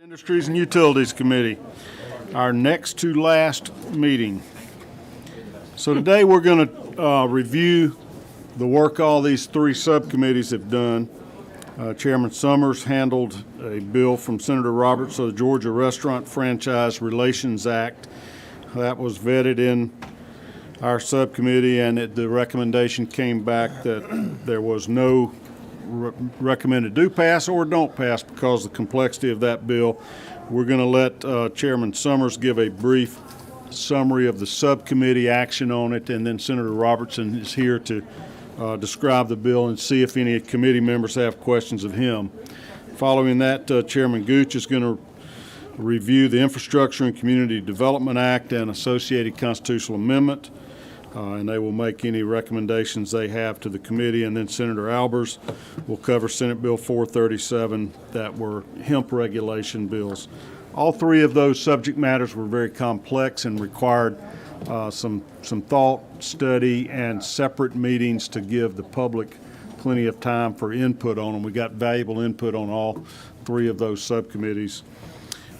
Industries and Utilities Committee, our next to last meeting. So today we're going to review the work all these three subcommittees have done. Chairman Summers handled a bill from Senator Roberts of the Georgia Restaurant Franchise Relations Act. That was vetted in our subcommittee, and the recommendation came back that there was no recommended do pass or don't pass because of the complexity of that bill. We're going to let Chairman Summers give a brief summary of the subcommittee action on it, and then Senator Robertson is here to describe the bill and see if any committee members have questions of him. Following that, Chairman Gooch is going to review the Infrastructure and Community Development Act and associated constitutional amendment. And they will make any recommendations they have to the committee. And then Senator Albers will cover Senate Bill 437 that were hemp regulation bills. All three of those subject matters were very complex and required some thought, study, and separate meetings to give the public plenty of time for input on them. We got valuable input on all three of those subcommittees.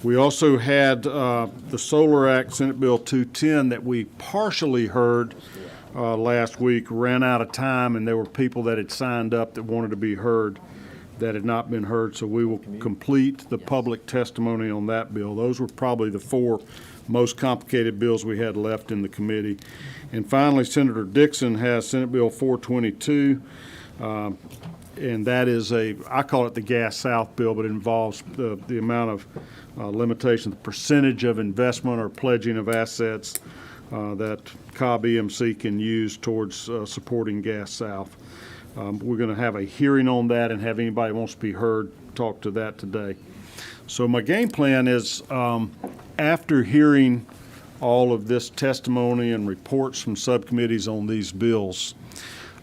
We also had the Solar Act, Senate Bill 210, that we partially heard last week, ran out of time, and there were people that had signed up that wanted to be heard that had not been heard, so we will complete the public testimony on that bill. Those were probably the four most complicated bills we had left in the committee. And finally, Senator Dixon has Senate Bill 422, and that is I call it the Gas South bill, but it involves the amount of limitation, the percentage of investment or pledging of assets that Cobb EMC can use towards supporting Gas South. We're going to have a hearing on that and have anybody who wants to be heard talk to that today. So my game plan is after hearing all of this testimony and reports from subcommittees on these bills,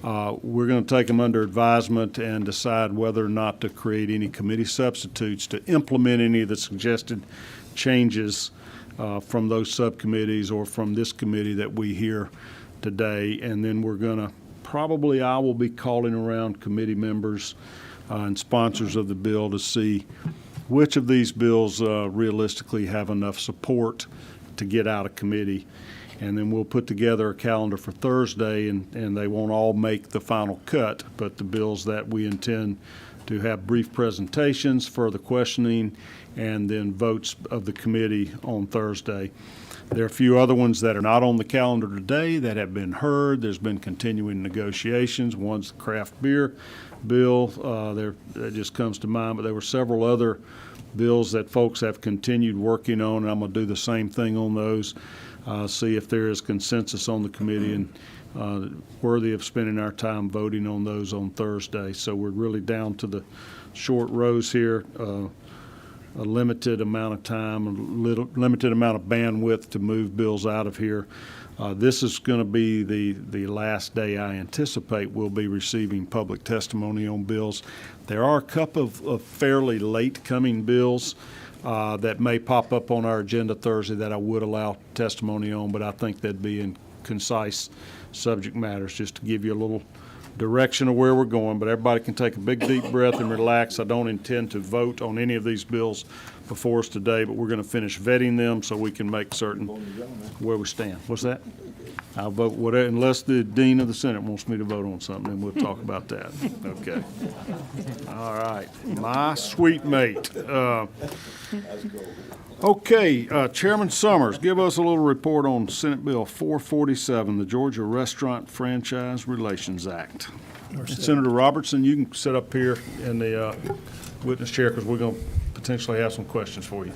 we're going to take them under advisement and decide whether or not to create any committee substitutes to implement any of the suggested changes from those subcommittees or from this committee that we hear today. And then we're going to I will be calling around committee members and sponsors of the bill to see which of these bills realistically have enough support to get out of committee. And then we'll put together a calendar for Thursday, and they won't all make the final cut, but the bills that we intend to have brief presentations, further questioning, and then votes of the committee on Thursday. There are a few other ones that are not on the calendar today that have been heard. There's been continuing negotiations. One's the craft beer bill. That just comes to mind, but there were several other bills that folks have continued working on, and I'm going to do the same thing on those. See if there is consensus on the committee and worthy of spending our time voting on those on Thursday. So we're really down to the short rows here, a limited amount of time, limited amount of bandwidth to move bills out of here. This is going to be the last day I anticipate we'll be receiving public testimony on bills. There are a couple of fairly late coming bills that may pop up on our agenda Thursday that I would allow testimony on, but I think that'd be in concise subject matters just to give you a little direction of where we're going. But everybody can take a big deep breath and relax. I don't intend to vote on any of these bills before us today, but we're going to finish vetting them so we can make certain where we stand. What's that? I'll vote whatever, unless the Dean of the Senate wants me to vote on something, then we'll talk about that. Okay. All right. My sweet mate. Okay, Chairman Summers, give us a little report on Senate Bill 447, the Georgia Restaurant Franchise Relations Act. Senator Robertson, you can sit up here in the witness chair because we're going to potentially have some questions for you.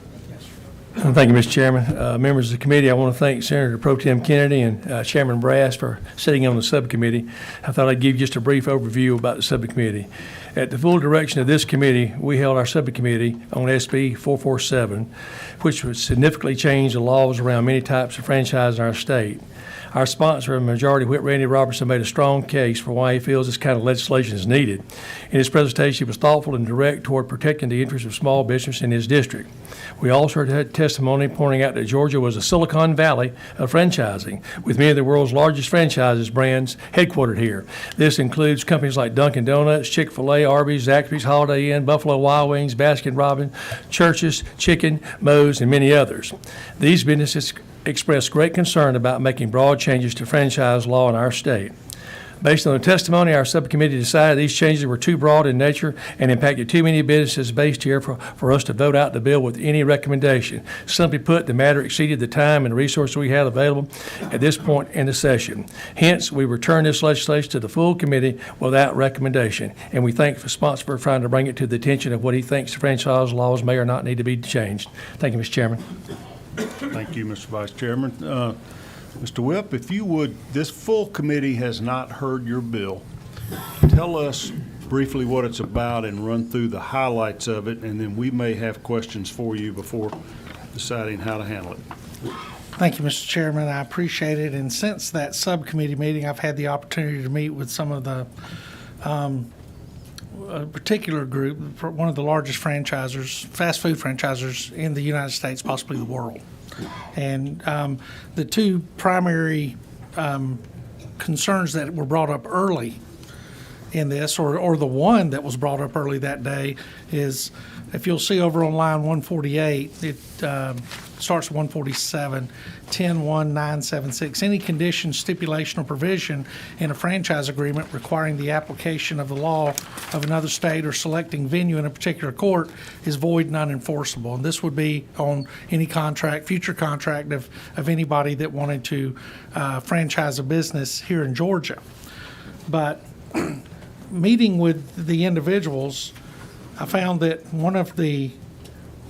Thank you, Mr. Chairman. Members of the committee, I want to thank Senator Pro Tem Kennedy and Chairman Brass for sitting on the subcommittee. I thought I'd give just a brief overview about the subcommittee. At the full direction of this committee, we held our subcommittee on SB 447, which would significantly change the laws around many types of franchise in our state. Our sponsor, Majority Whip Randy Robertson, made a strong case for why he feels this kind of legislation is needed. In his presentation, he was thoughtful and direct toward protecting the interests of small business in his district. We also heard testimony pointing out that Georgia was a Silicon Valley of franchising, with many of the world's largest franchises brands headquartered here. This includes companies like Dunkin' Donuts, Chick-fil-A, Arby's, Zaxby's, Holiday Inn, Buffalo Wild Wings, Baskin-Robbins, Church's Chicken, Moe's, and many others. These businesses expressed great concern about making broad changes to franchise law in our state. Based on the testimony, our subcommittee decided these changes were too broad in nature and impacted too many businesses based here for us to vote out the bill with any recommendation. Simply put, the matter exceeded the time and resources we had available at this point in the session. Hence, we return this legislation to the full committee without recommendation, and we thank the sponsor for trying to bring it to the attention of what he thinks the franchise laws may or not need to be changed. Thank you, Mr. Chairman. Thank you, Mr. Vice Chairman. Mr. Whip, if you would, this full committee has not heard your bill. Tell us briefly what it's about and run through the highlights of it, and then we may have questions for you before deciding how to handle it. Thank you, Mr. Chairman. I appreciate it. And since that subcommittee meeting, I've had the opportunity to meet with some of the a particular group, one of the largest franchisors, fast food franchisors in the United States, possibly the world. And the two primary concerns that were brought up early in this, or the one that was brought up early that day, is if you'll see over on line 148, it starts at 147, 10.1.976. Any condition, stipulation, or provision in a franchise agreement requiring the application of the law of another state or selecting venue in a particular court is void and unenforceable. And this would be on any contract, future contract of anybody that wanted to franchise a business here in Georgia. But meeting with the individuals, I found that one of the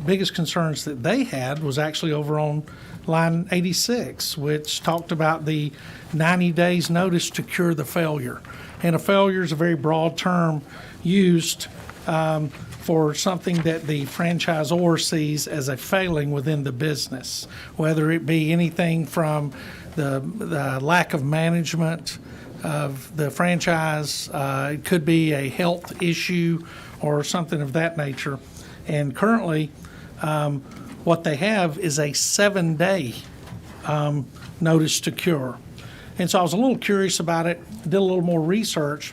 biggest concerns that they had was actually over on line 86, which talked about the 90 days notice to cure the failure. And a failure is a very broad term used for something that the franchisor sees as a failing within the business, whether it be anything from the lack of management of the franchise, it could be a health issue or something of that nature. And currently, what they have is a 7-day notice to cure. And so I was a little curious about it, did a little more research,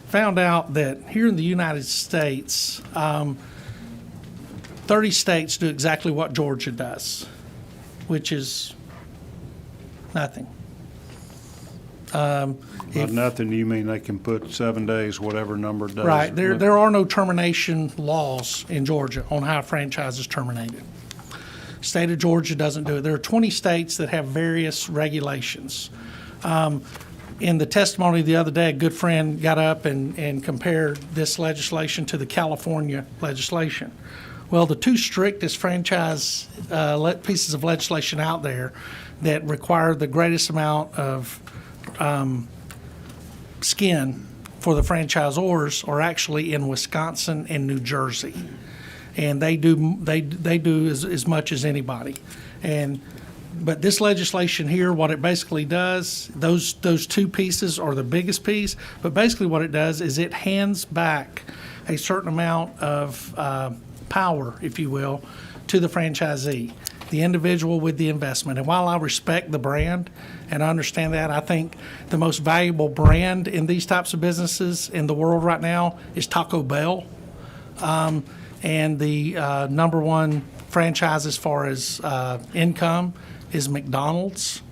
found out that here in the United States, 30 states do exactly what Georgia does, which is nothing. By nothing, you mean they can put 7 days, whatever number does. Right. There are no termination laws in Georgia on how a franchise is terminated. State of Georgia doesn't do it. There are 20 states that have various regulations. In the testimony the other day, a good friend got up and compared this legislation to the California legislation. Well, the two strictest franchise pieces of legislation out there that require the greatest amount of skin for the franchisors are actually in Wisconsin and New Jersey, and they do as much as anybody. But this legislation here, what it basically does, those two pieces are the biggest piece. But basically, what it does is it hands back a certain amount of power, if you will, to the franchisee, the individual with the investment. And while I respect the brand and I understand that, I think the most valuable brand in these types of businesses in the world right now is Taco Bell. And the number one franchise as far as income is McDonald's.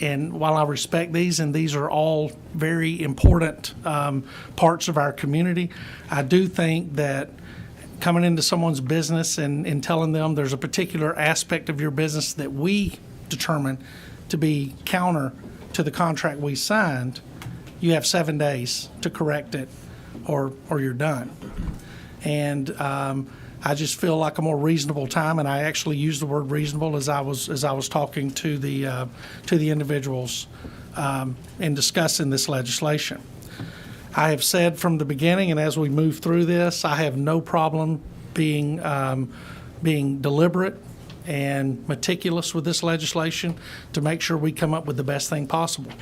And while I respect these, and these are all very important parts of our community, I do think that coming into someone's business and telling them there's a particular aspect of your business that we determine to be counter to the contract we signed, you have 7 days to correct it or you're done. And I just feel like a more reasonable time, and I actually used the word reasonable as I was talking to the individuals in discussing this legislation. I have said from the beginning, and as we move through this, I have no problem being deliberate and meticulous with this legislation to make sure we come up with the best thing possible.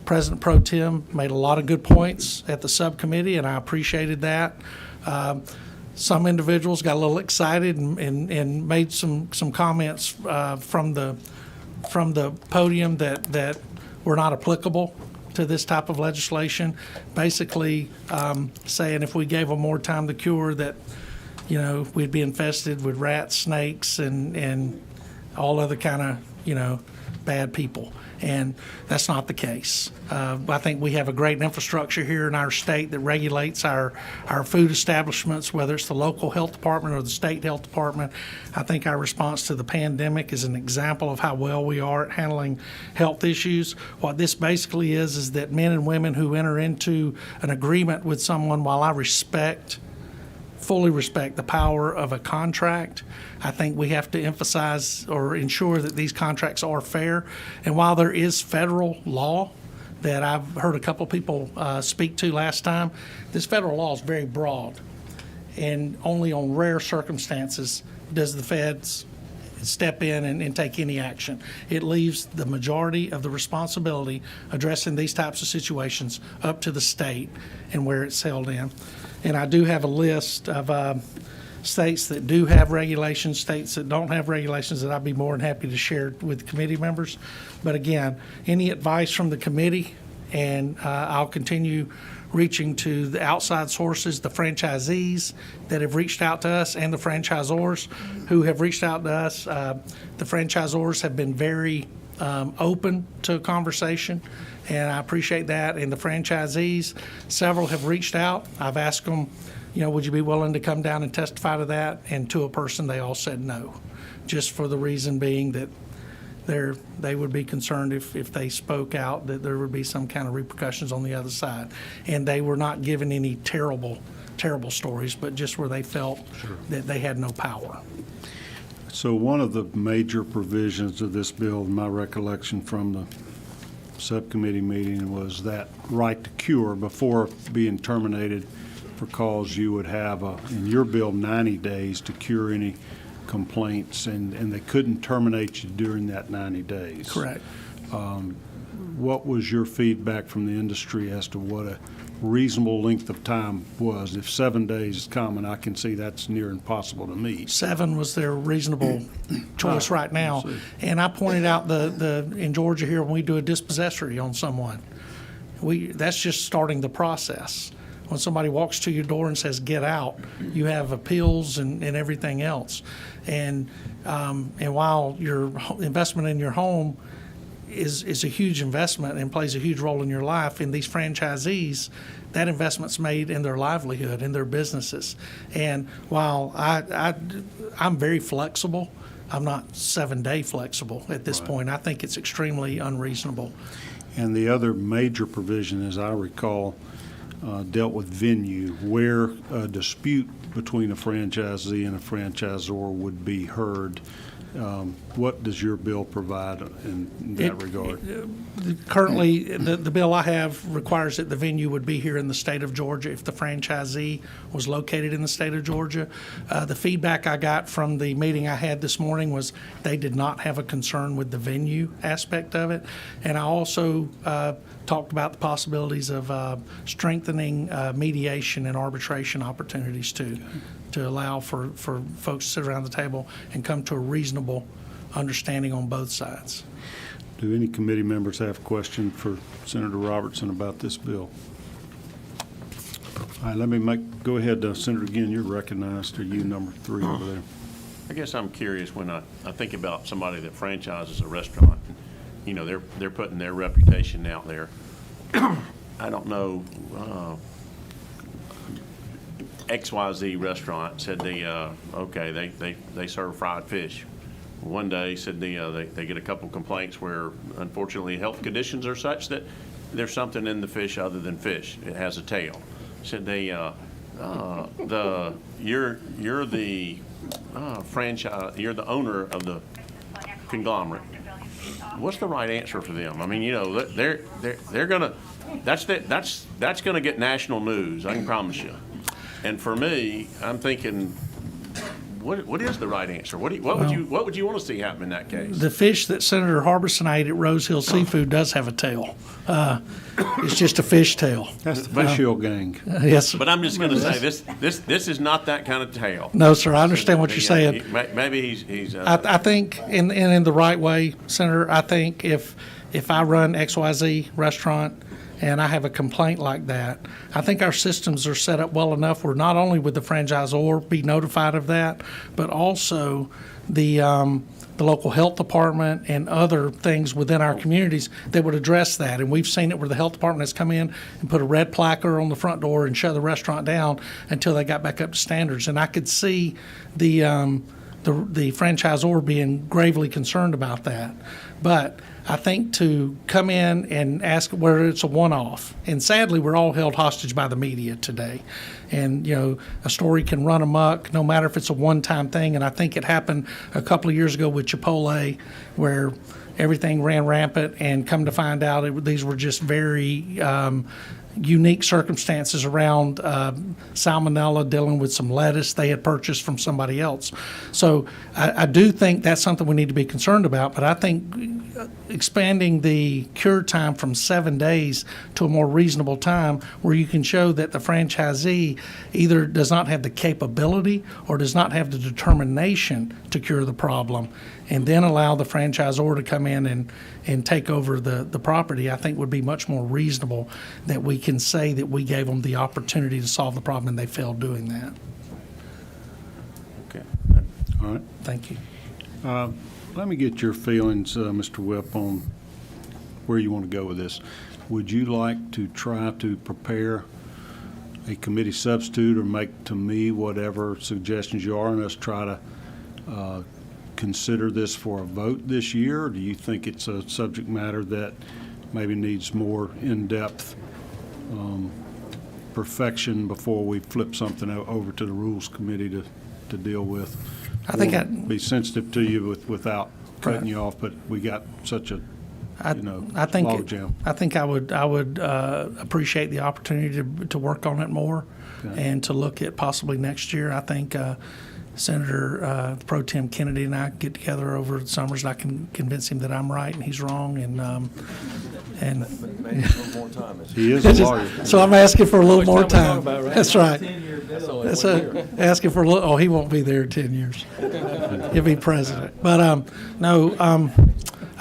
President Pro Tem made a lot of good points at the subcommittee, and I appreciated that. some individuals got a little excited and made some comments from the podium that were not applicable to this type of legislation, basically saying if we gave them more time to cure that, we'd be infested with rats, snakes, and all other kind of, bad people. And that's not the case. I think we have a great infrastructure here in our state that regulates our food establishments, whether it's the local health department or the state health department. I think our response to the pandemic is an example of how well we are at handling health issues. What this basically is that men and women who enter into an agreement with someone, while I fully respect the power of a contract, I think we have to emphasize or ensure that these contracts are fair. And while there is federal law that I've heard a couple people speak to last time, this federal law is very broad. And only on rare circumstances does the feds step in and take any action. It leaves the majority of the responsibility addressing these types of situations up to the state and where it's held in. And I do have a list of states that do have regulations, states that don't have regulations that I'd be more than happy to share with committee members. But again, any advice from the committee, and I'll continue reaching to the outside sources, the franchisees that have reached out to us and the franchisors who have reached out to us. The franchisors have been very open to a conversation, and I appreciate that. And the franchisees, several have reached out. I've asked them, would you be willing to come down and testify to that? And to a person, they all said no, just for the reason being that they would be concerned if they spoke out that there would be some kind of repercussions on the other side. And they were not given any terrible stories, but just where they felt that they had no power. So one of the major provisions of this bill, in my recollection from the subcommittee meeting, was that right to cure before being terminated for cause. You would have, in your bill, 90 days to cure any complaints, and they couldn't terminate you during that 90 days. Correct. What was your feedback from the industry as to what a reasonable length of time was? If 7 days is common, I can see that's near impossible to meet. 7 was their reasonable choice right now. And I pointed out in Georgia here, when we do a dispossessory on someone, that's just starting the process. When somebody walks to your door and says, get out, you have appeals and everything else. And while your investment in your home is a huge investment and plays a huge role in your life, in these franchisees, that investment's made in their livelihood, in their businesses. And while I'm very flexible, I'm not 7-day flexible at this point. I think it's extremely unreasonable. And the other major provision, as I recall, dealt with venue, where a dispute between a franchisee and a franchisor would be heard. What does your bill provide in that regard? Currently, the bill I have requires that the venue would be here in the state of Georgia if the franchisee was located in the state of Georgia. The feedback I got from the meeting I had this morning was they did not have a concern with the venue aspect of it. And I also talked about the possibilities of strengthening mediation and arbitration opportunities too, to allow for folks to sit around the table and come to a reasonable understanding on both sides. Do any committee members have a question for Senator Robertson about this bill? All right, let me go ahead, Senator, again, you're recognized. Are you number 3 over there? I guess I'm curious when I think about somebody that franchises a restaurant. They're putting their reputation out there. I don't know. XYZ restaurant said they serve fried fish. One day said they get a couple complaints where unfortunately health conditions are such that there's something in the fish other than fish. It has a tail. Said you're the franchise, you're the owner of the conglomerate. What's the right answer for them? I mean, they're gonna that's gonna get national news. I can promise you. And for me, I'm thinking what is the right answer? What would you want to see happen in that case? The fish that Senator Harbison ate at Rose Hill Seafood does have a tail. It's just a fish tail. That's the fish hill gang. Yes. But I'm just going to say this is not that kind of tail. No, sir, I understand what you're saying. Maybe he's. I think in the right way, Senator, I think if I run XYZ restaurant and I have a complaint like that, I think our systems are set up well enough where not only would the franchisor be notified of that, but also the local health department and other things within our communities that would address that. And we've seen it where the health department has come in and put a red placard on the front door and shut the restaurant down until they got back up to standards. And I could see the franchisor being gravely concerned about that. But I think to come in and ask whether it's a one-off, and sadly, we're all held hostage by the media today. And, a story can run amok no matter if it's a one-time thing. And I think it happened a couple of years ago with Chipotle where everything ran rampant, and come to find out these were just very unique circumstances around salmonella, dealing with some lettuce they had purchased from somebody else. So I do think that's something we need to be concerned about, but I think expanding the cure time from 7 days to a more reasonable time where you can show that the franchisee either does not have the capability or does not have the determination to cure the problem, and then allow the franchisor to come in and take over the property, I think would be much more reasonable, that we can say that we gave them the opportunity to solve the problem and they failed doing that. Okay. All right. Thank you. Let me get your feelings, Mr. Whip, on where you want to go with this. Would you like to try to prepare a committee substitute or make to me whatever suggestions you are, and us try to consider this for a vote this year? Or do you think it's a subject matter that maybe needs more in-depth perfection before we flip something over to the Rules Committee to deal with? I think We'll be sensitive to you without cutting you off, but we got such a I think logjam. I think I would appreciate the opportunity to work on it more, Okay. and to look at possibly next year. I think Senator Pro Tem Kennedy and I get together over the summers, and I can convince him that I'm right and he's wrong, and He is a lawyer. so I'm asking for a little more time. about, right? That's right. That's asking for a little. Oh, he won't be there in 10 years. He'll be president. But no.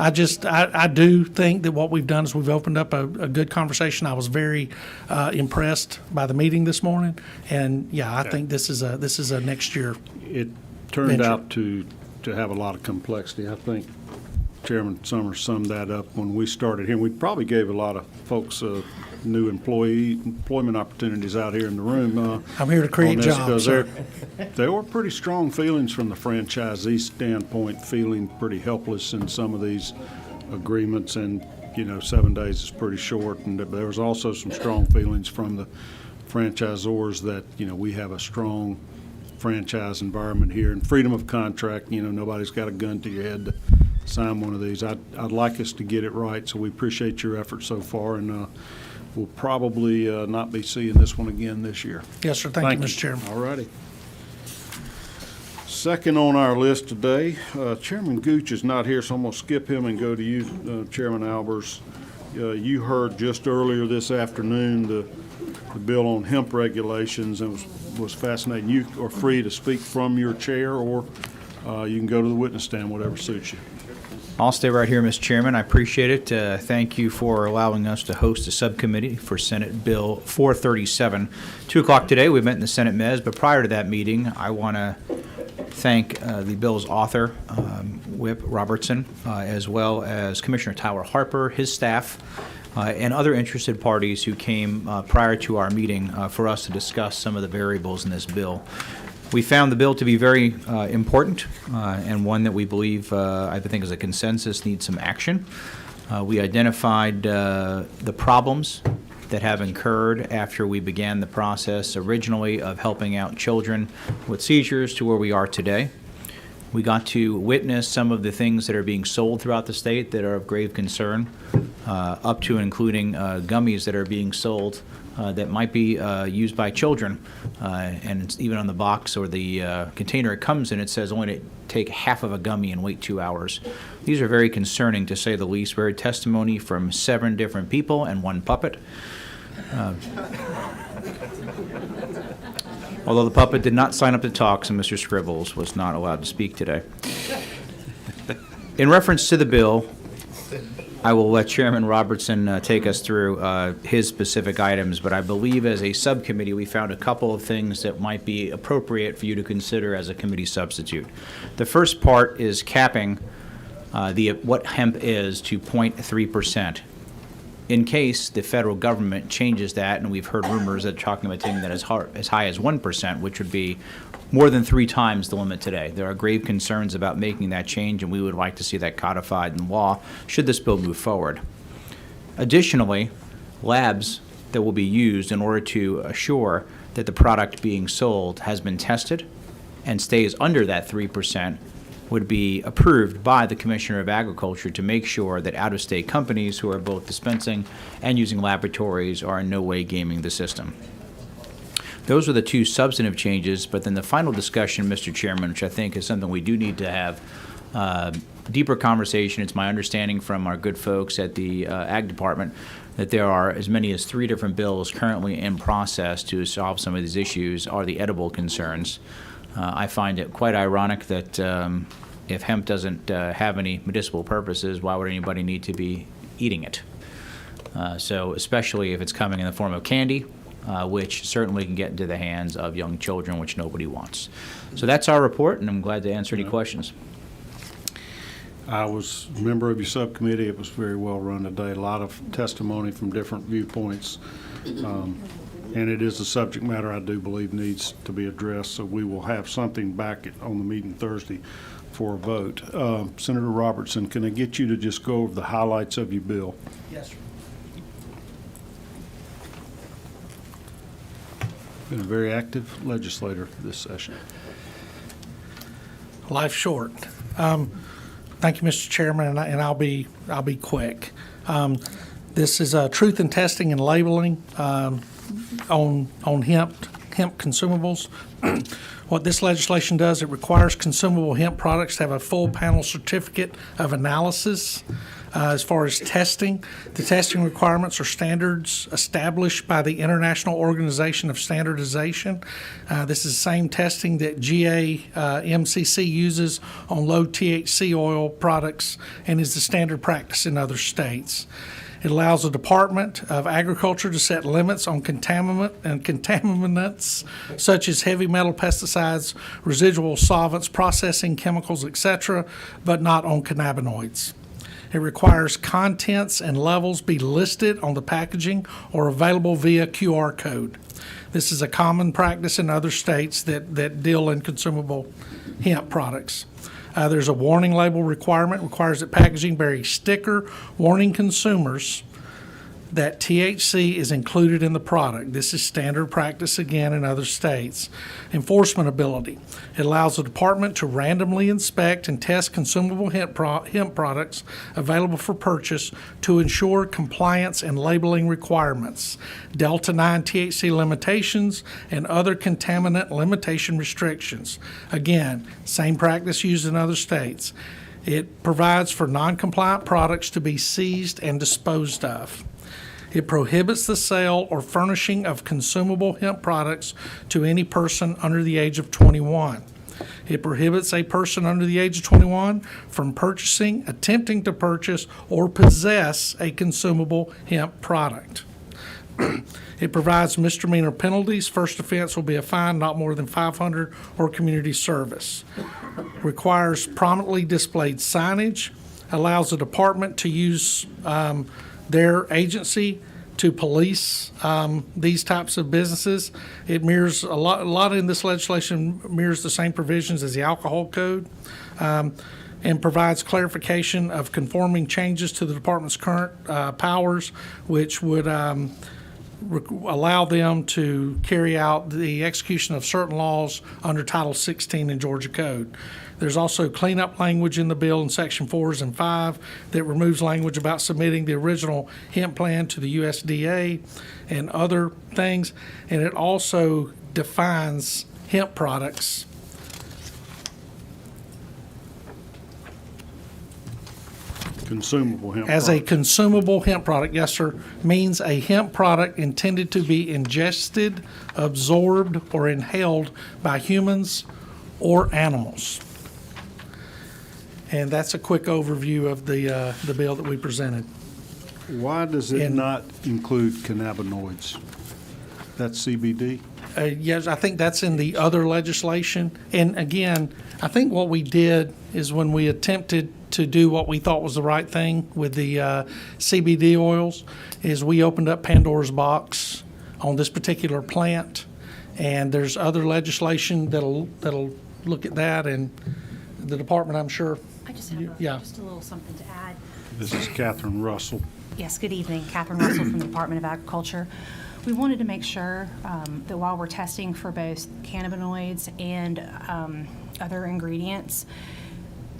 I do think that what we've done is we've opened up a good conversation. I was very impressed by the meeting this morning, and yeah, I think this is a next year. It turned venture. out to have a lot of complexity. I think Chairman Summers summed that up when we started here. We probably gave a lot of folks new employment opportunities out here in the room. I'm here to create on this, jobs. 'cause Sir. there were pretty strong feelings from the franchisee standpoint, feeling pretty helpless in some of these agreements, and 7 days is pretty short. And there was also some strong feelings from the franchisors that we have a strong franchise environment here and freedom of contract. Nobody's got a gun to your head to sign one of these. I'd like us to get it right, so we appreciate your efforts so far, and we'll probably not be seeing this one again this year. Yes, sir. Thank you, Mr. Chairman. All righty. Second on our list today, Chairman Gooch is not here, so I'm going to skip him and go to you, Chairman Albers. You heard just earlier this afternoon the bill on hemp regulations, and was fascinating. You are free to speak from your chair, or you can go to the witness stand, whatever suits you. I'll stay right here, Mr. Chairman. I appreciate it. Thank you for allowing us to host a subcommittee for Senate Bill 437. 2 o'clock today, we met in the Senate Mez, but prior to that meeting, I want to thank the bill's author, Whip Robertson, as well as Commissioner Tyler Harper, his staff, and other interested parties who came prior to our meeting for us to discuss some of the variables in this bill. We found the bill to be very important and one that we believe, I think as a consensus, needs some action. We identified the problems that have incurred after we began the process originally of helping out children with seizures to where we are today. We got to witness some of the things that are being sold throughout the state that are of grave concern. up to and including gummies that are being sold that might be used by children. And it's even on the box or the container it comes in, it says only to take half of a gummy and wait 2 hours. These are very concerning, to say the least. We heard testimony from 7 different people and 1 puppet. Although the puppet did not sign up to talk, so Mr. Scribbles was not allowed to speak today. In reference to the bill, I will let Chairman Robertson take us through his specific items, but I believe as a subcommittee, we found a couple of things that might be appropriate for you to consider as a committee substitute. The first part is capping what hemp is to 0.3%. In case the federal government changes that, and we've heard rumors that talking about taking that as high as 1%, which would be more than 3 times the limit today. There are grave concerns about making that change, and we would like to see that codified in law should this bill move forward. Additionally, labs that will be used in order to assure that the product being sold has been tested and stays under that 3% would be approved by the Commissioner of Agriculture to make sure that out-of-state companies who are both dispensing and using laboratories are in no way gaming the system. Those are the 2 substantive changes, but then the final discussion, Mr. Chairman, which I think is something we do need to have deeper conversation. It's my understanding from our good folks at the Ag Department that there are as many as 3 different bills currently in process to solve some of these issues, are the edible concerns. I find it quite ironic that if hemp doesn't have any medicinal purposes, why would anybody need to be eating it? So especially if it's coming in the form of candy, which certainly can get into the hands of young children, which nobody wants. So that's our report, and I'm glad to answer any questions. I was a member of your subcommittee. It was very well run today. A lot of testimony from different viewpoints. And it is a subject matter I do believe needs to be addressed, so we will have something back on the meeting Thursday for a vote. Senator Robertson, can I get you to just go over the highlights of your bill? Yes, sir. Been a very active legislator this session. Life short. Thank you, Mr. Chairman, and I'll be quick. This is truth in testing and labeling on hemp consumables. What this legislation does, it requires consumable hemp products to have a full panel certificate of analysis. As far as testing, the testing requirements are standards established by the International Organization of Standardization. This is the same testing that GAMCC uses on low THC oil products and is the standard practice in other states. It allows the Department of Agriculture to set limits on contaminants such as heavy metal pesticides, residual solvents, processing chemicals, etc., but not on cannabinoids. It requires contents and levels be listed on the packaging or available via QR code. This is a common practice in other states that deal in consumable hemp products. There's a warning label requirement, requires that packaging bear a sticker warning consumers that THC is included in the product. This is standard practice again in other states. Enforcement ability. It allows the department to randomly inspect and test consumable hemp products available for purchase to ensure compliance and labeling requirements, Delta-9 THC limitations, and other contaminant limitation restrictions. Again, same practice used in other states. It provides for non-compliant products to be seized and disposed of. It prohibits the sale or furnishing of consumable hemp products to any person under the age of 21. It prohibits a person under the age of 21 from purchasing, attempting to purchase, or possess a consumable hemp product. It provides misdemeanor penalties. First offense will be a fine not more than $500 or community service. Requires prominently displayed signage. Allows the department to use their agency to police these types of businesses. It mirrors a lot in this legislation mirrors the same provisions as the alcohol code, and provides clarification of conforming changes to the department's current powers, which would allow them to carry out the execution of certain laws under Title 16 in Georgia Code. There's also cleanup language in the bill in Section 4s and 5 that removes language about submitting the original hemp plan to the USDA and other things. And it also defines hemp products. Consumable hemp As a product. consumable hemp product, yes, sir, means a hemp product intended to be ingested, absorbed, or inhaled by humans or animals. And that's a quick overview of the bill that we presented. Why does it in- not include cannabinoids? That's CBD? Yes, I think that's in the other legislation. And again, I think what we did is when we attempted to do what we thought was the right thing with the CBD oils, is we opened up Pandora's box on this particular plant. And there's other legislation that'll look at that, and the department, I'm sure. I just have Yeah. just a little something to add. This is Catherine Russell. Yes, good evening. Catherine Russell from the Department of Agriculture. We wanted to make sure that while we're testing for both cannabinoids and other ingredients,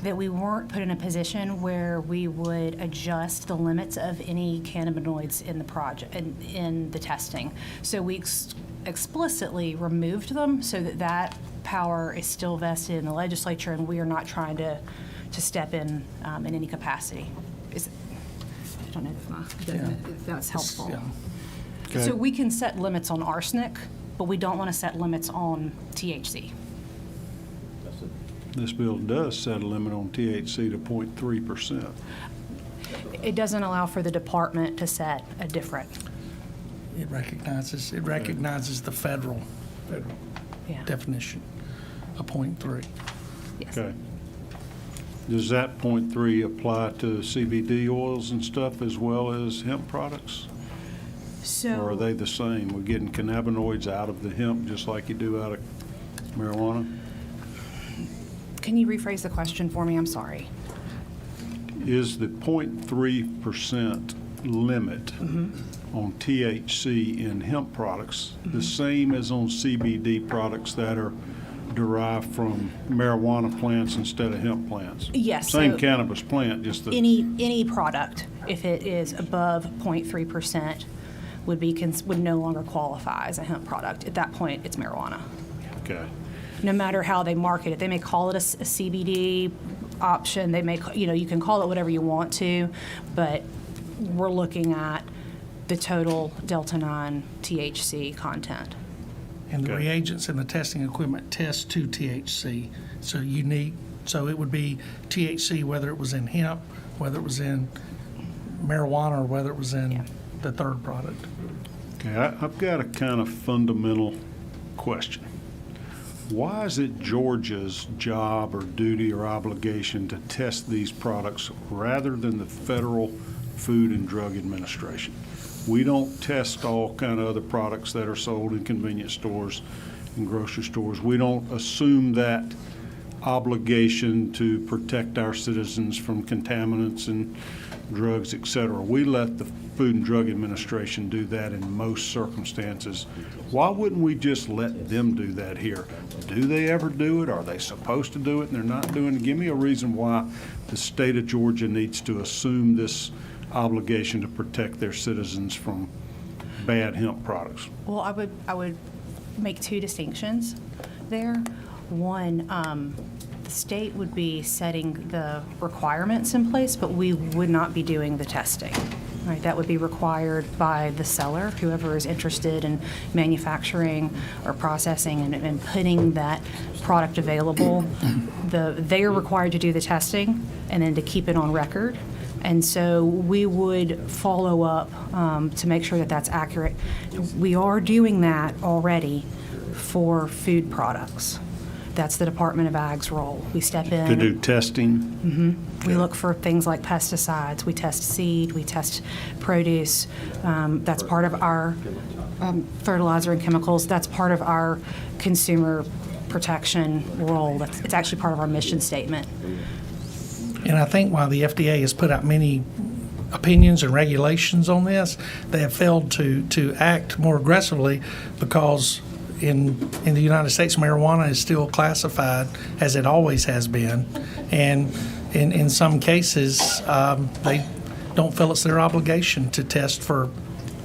that we weren't put in a position where we would adjust the limits of any cannabinoids in the project, in the testing. So we explicitly removed them so that that power is still vested in the legislature, and we are not trying to step in any capacity. I don't know if that's helpful. Yeah. Okay. So we can set limits on arsenic, but we don't want to set limits on THC. This bill does set a limit on THC to 0.3%. It doesn't allow for the department to set a different, It recognizes the federal yeah. definition of .3. Yes. Okay. Does that 0.3 apply to CBD oils and stuff as well as hemp products? Or are So, they the same? We're getting cannabinoids out of the hemp just like you do out of marijuana? can you rephrase the question for me? I'm sorry. Is the 0.3% limit on THC in hemp products the same as on CBD products that are derived from marijuana plants instead of hemp plants? Yes, Same so- cannabis plant, just the, Any product, if it is above 0.3%, would no longer qualify as a hemp product. At that point, it's marijuana. okay. No matter how they market it, they may call it a CBD option. They may, you can call it whatever you want to, but we're looking at the total Delta-9 THC content. And the Okay. reagents and the testing equipment test to THC. So unique, so it would be THC whether it was in hemp, whether it was in marijuana, or whether it was in the third product. Okay, I've got a kind of fundamental question. Why is it Georgia's job or duty or obligation to test these products rather than the Federal Food and Drug Administration? We don't test all kind of other products that are sold in convenience stores and grocery stores. We don't assume that obligation to protect our citizens from contaminants and drugs, et cetera. We let the Food and Drug Administration do that in most circumstances. Why wouldn't we just let them do that here? Do they ever do it? Are they supposed to do it and they're not doing it? Give me a reason why the state of Georgia needs to assume this obligation to protect their citizens from bad hemp products. Well, I would make two distinctions there. One, the state would be setting the requirements in place, but we would not be doing the testing. Right, that would be required by the seller, whoever is interested in manufacturing or processing and putting that product available. They are required to do the testing and then to keep it on record. And so we would follow up to make sure that that's accurate. We are doing that already for food products. That's the Department of Ag's role. We step in. To do testing? We look for things like pesticides. We test seed. We test produce. That's part of our fertilizer and chemicals. That's part of our consumer protection role. It's actually part of our mission statement. And I think while the FDA has put out many opinions and regulations on this. They have failed to act more aggressively because in the United States, marijuana is still classified as it always has been. And in some cases, they don't feel it's their obligation to test for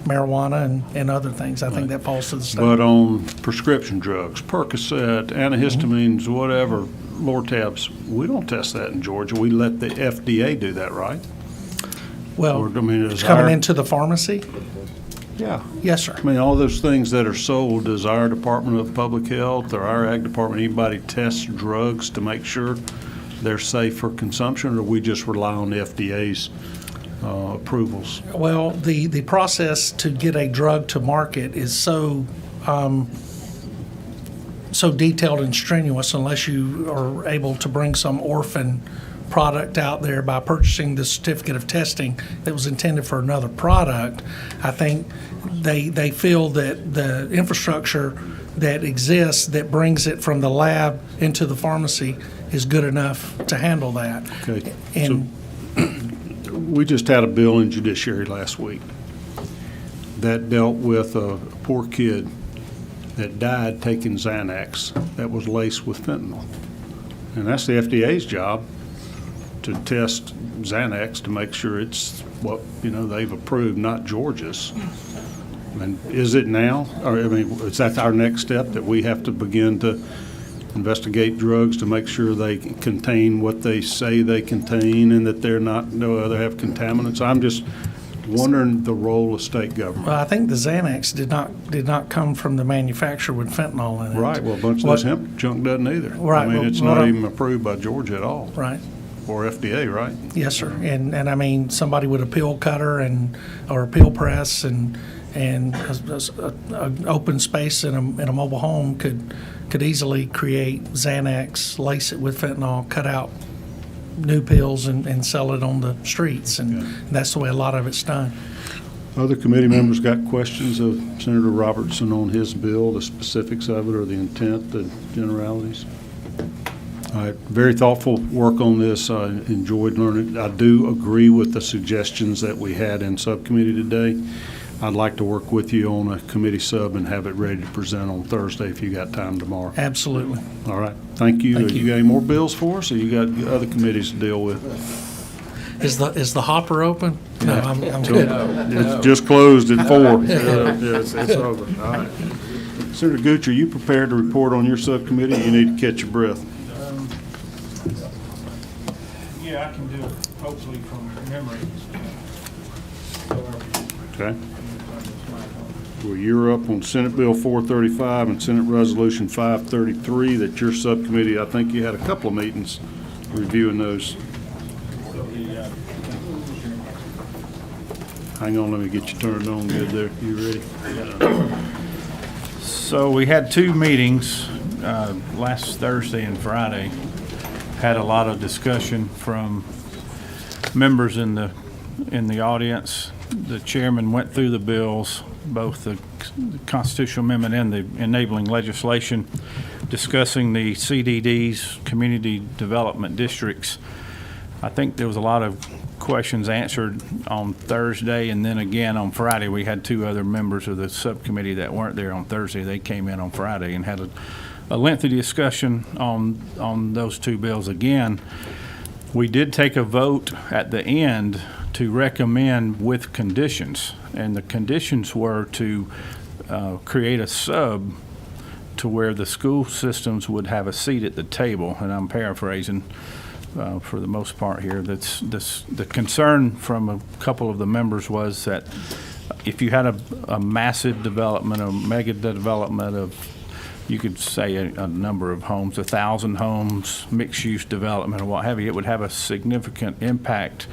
marijuana and other things. I think that falls to the state. But on prescription drugs, Percocet, antihistamines, whatever, Lortabs, we don't test that in Georgia. We let the FDA do that, right? Well, Or, I mean, it's is coming our- into the pharmacy? Yeah. Yes, sir. I mean, all those things that are sold, does our Department of Public Health or our Ag Department, anybody test drugs to make sure they're safe for consumption, or we just rely on the FDA's approvals? Well, the process to get a drug to market is so detailed and strenuous unless you are able to bring some orphan product out there by purchasing the certificate of testing that was intended for another product. I think they feel that the infrastructure that exists that brings it from the lab into the pharmacy is good enough to handle that. Okay. And We just had a bill in judiciary last week that dealt with a poor kid that died taking Xanax that was laced with fentanyl. And that's the FDA's job, to test Xanax to make sure it's what, they've approved, not Georgia's. And is it now? Or, is that our next step, that we have to begin to investigate drugs to make sure they contain what they say they contain and that they're not, they have contaminants? I'm just wondering the role of state government. well, I think the Xanax did not come from the manufacturer with fentanyl in it. Right, well, a bunch of this hemp junk doesn't either. Right, I mean, well, it's what not I- even approved by Georgia at all, Right. or FDA, right? Yes, sir. And I mean, somebody with a pill cutter or a pill press and an open space in a mobile home could easily create Xanax, lace it with fentanyl, cut out new pills and sell it on the streets. And that's the way a lot of it's done. Other committee members got questions of Senator Robertson on his bill, the specifics of it, or the intent, the generalities? All right, very thoughtful work on this. I enjoyed learning. I do agree with the suggestions that we had in subcommittee today. I'd like to work with you on a committee sub and have it ready to present on Thursday if you got time tomorrow. Absolutely. All right, thank you. Thank you. You got any more bills for us, or you got other committees to deal with? Is the hopper open? No, I'm good. It's just closed at 4. Yeah, it's over. All right. Senator Gooch, are you prepared to report on your subcommittee? You need to catch your breath. Yeah, I can do it, hopefully from memory. Okay. Well, you're up on Senate Bill 435 and Senate Resolution 533 that your subcommittee, I think you had a couple of meetings reviewing those. Hang on, let me get you turned on good there. You ready? So we had two meetings, last Thursday and Friday. Had a lot of discussion from members in the audience. The chairman went through the bills, both the constitutional amendment and the enabling legislation, discussing the CDDs, community development districts. I think there was a lot of questions answered on Thursday, and then again on Friday. We had two other members of the subcommittee that weren't there on Thursday. They came in on Friday and had a lengthy discussion on those two bills again. We did take a vote at the end to recommend with conditions, and the conditions were to create a sub to where the school systems would have a seat at the table, and I'm paraphrasing for the most part here. The concern from a couple of the members was that if you had a massive development, a mega development of, you could say a number of homes, 1,000 homes, mixed-use development or what have you, it would have a significant impact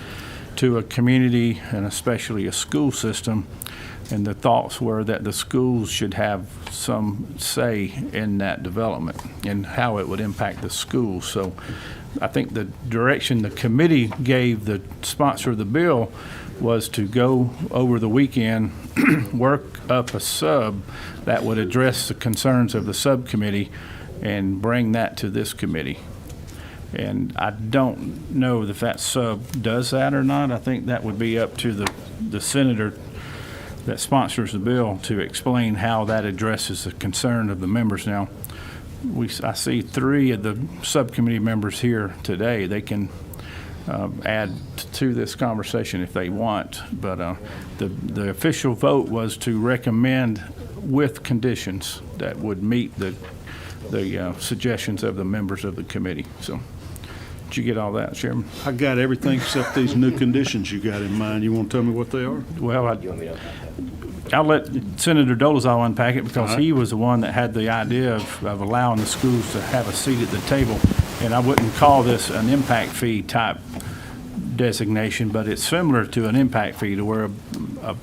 to a community and especially a school system. And the thoughts were that the schools should have some say in that development and how it would impact the schools. So I think the direction the committee gave the sponsor of the bill was to go over the weekend, work up a sub that would address the concerns of the subcommittee and bring that to this committee. And I don't know if that sub does that or not. I think that would be up to the senator that sponsors the bill to explain how that addresses the concern of the members. Now, I see 3 of the subcommittee members here today. They can add to this conversation if they want, but the official vote was to recommend with conditions that would meet the suggestions of the members of the committee. So, did you get all that, Chairman? I got everything except these new conditions you got in mind. You want to tell me what they are? Well, I'll let Senator Dolezal unpack it because he was the one that had the idea of allowing the schools to have a seat at the table. And I wouldn't call this an impact fee type designation, but it's similar to an impact fee to where a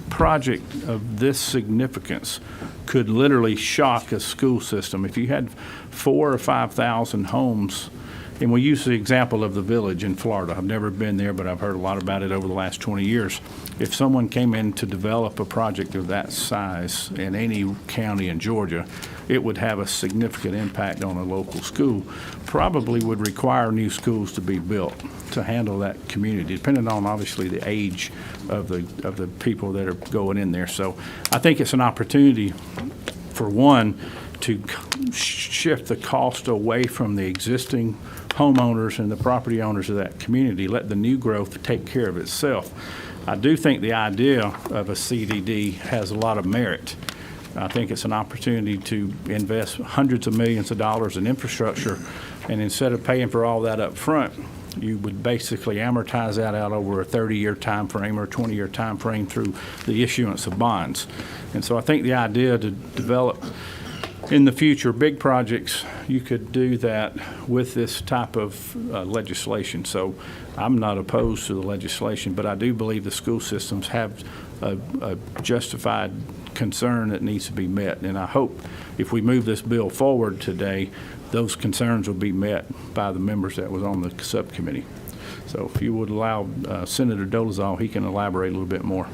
project of this significance could literally shock a school system. If you had 4,000 or 5,000 homes, and we use the example of the Village in Florida. I've never been there, but I've heard a lot about it over the last 20 years. If someone came in to develop a project of that size in any county in Georgia, it would have a significant impact on a local school. Probably would require new schools to be built to handle that community, depending on obviously the age of the people that are going in there. So I think it's an opportunity for one to shift the cost away from the existing homeowners and the property owners of that community, let the new growth take care of itself. I do think the idea of a CDD has a lot of merit. I think it's an opportunity to invest hundreds of millions of dollars in infrastructure, and instead of paying for all that up front, you would basically amortize that out over a 30-year time frame or a 20-year time frame through the issuance of bonds. And so I think the idea to develop in the future big projects, you could do that with this type of legislation. So I'm not opposed to the legislation, but I do believe the school systems have a justified concern that needs to be met. And I hope if we move this bill forward today, those concerns will be met by the members that was on the subcommittee. So if you would allow Senator Dolezal, he can elaborate a little bit more.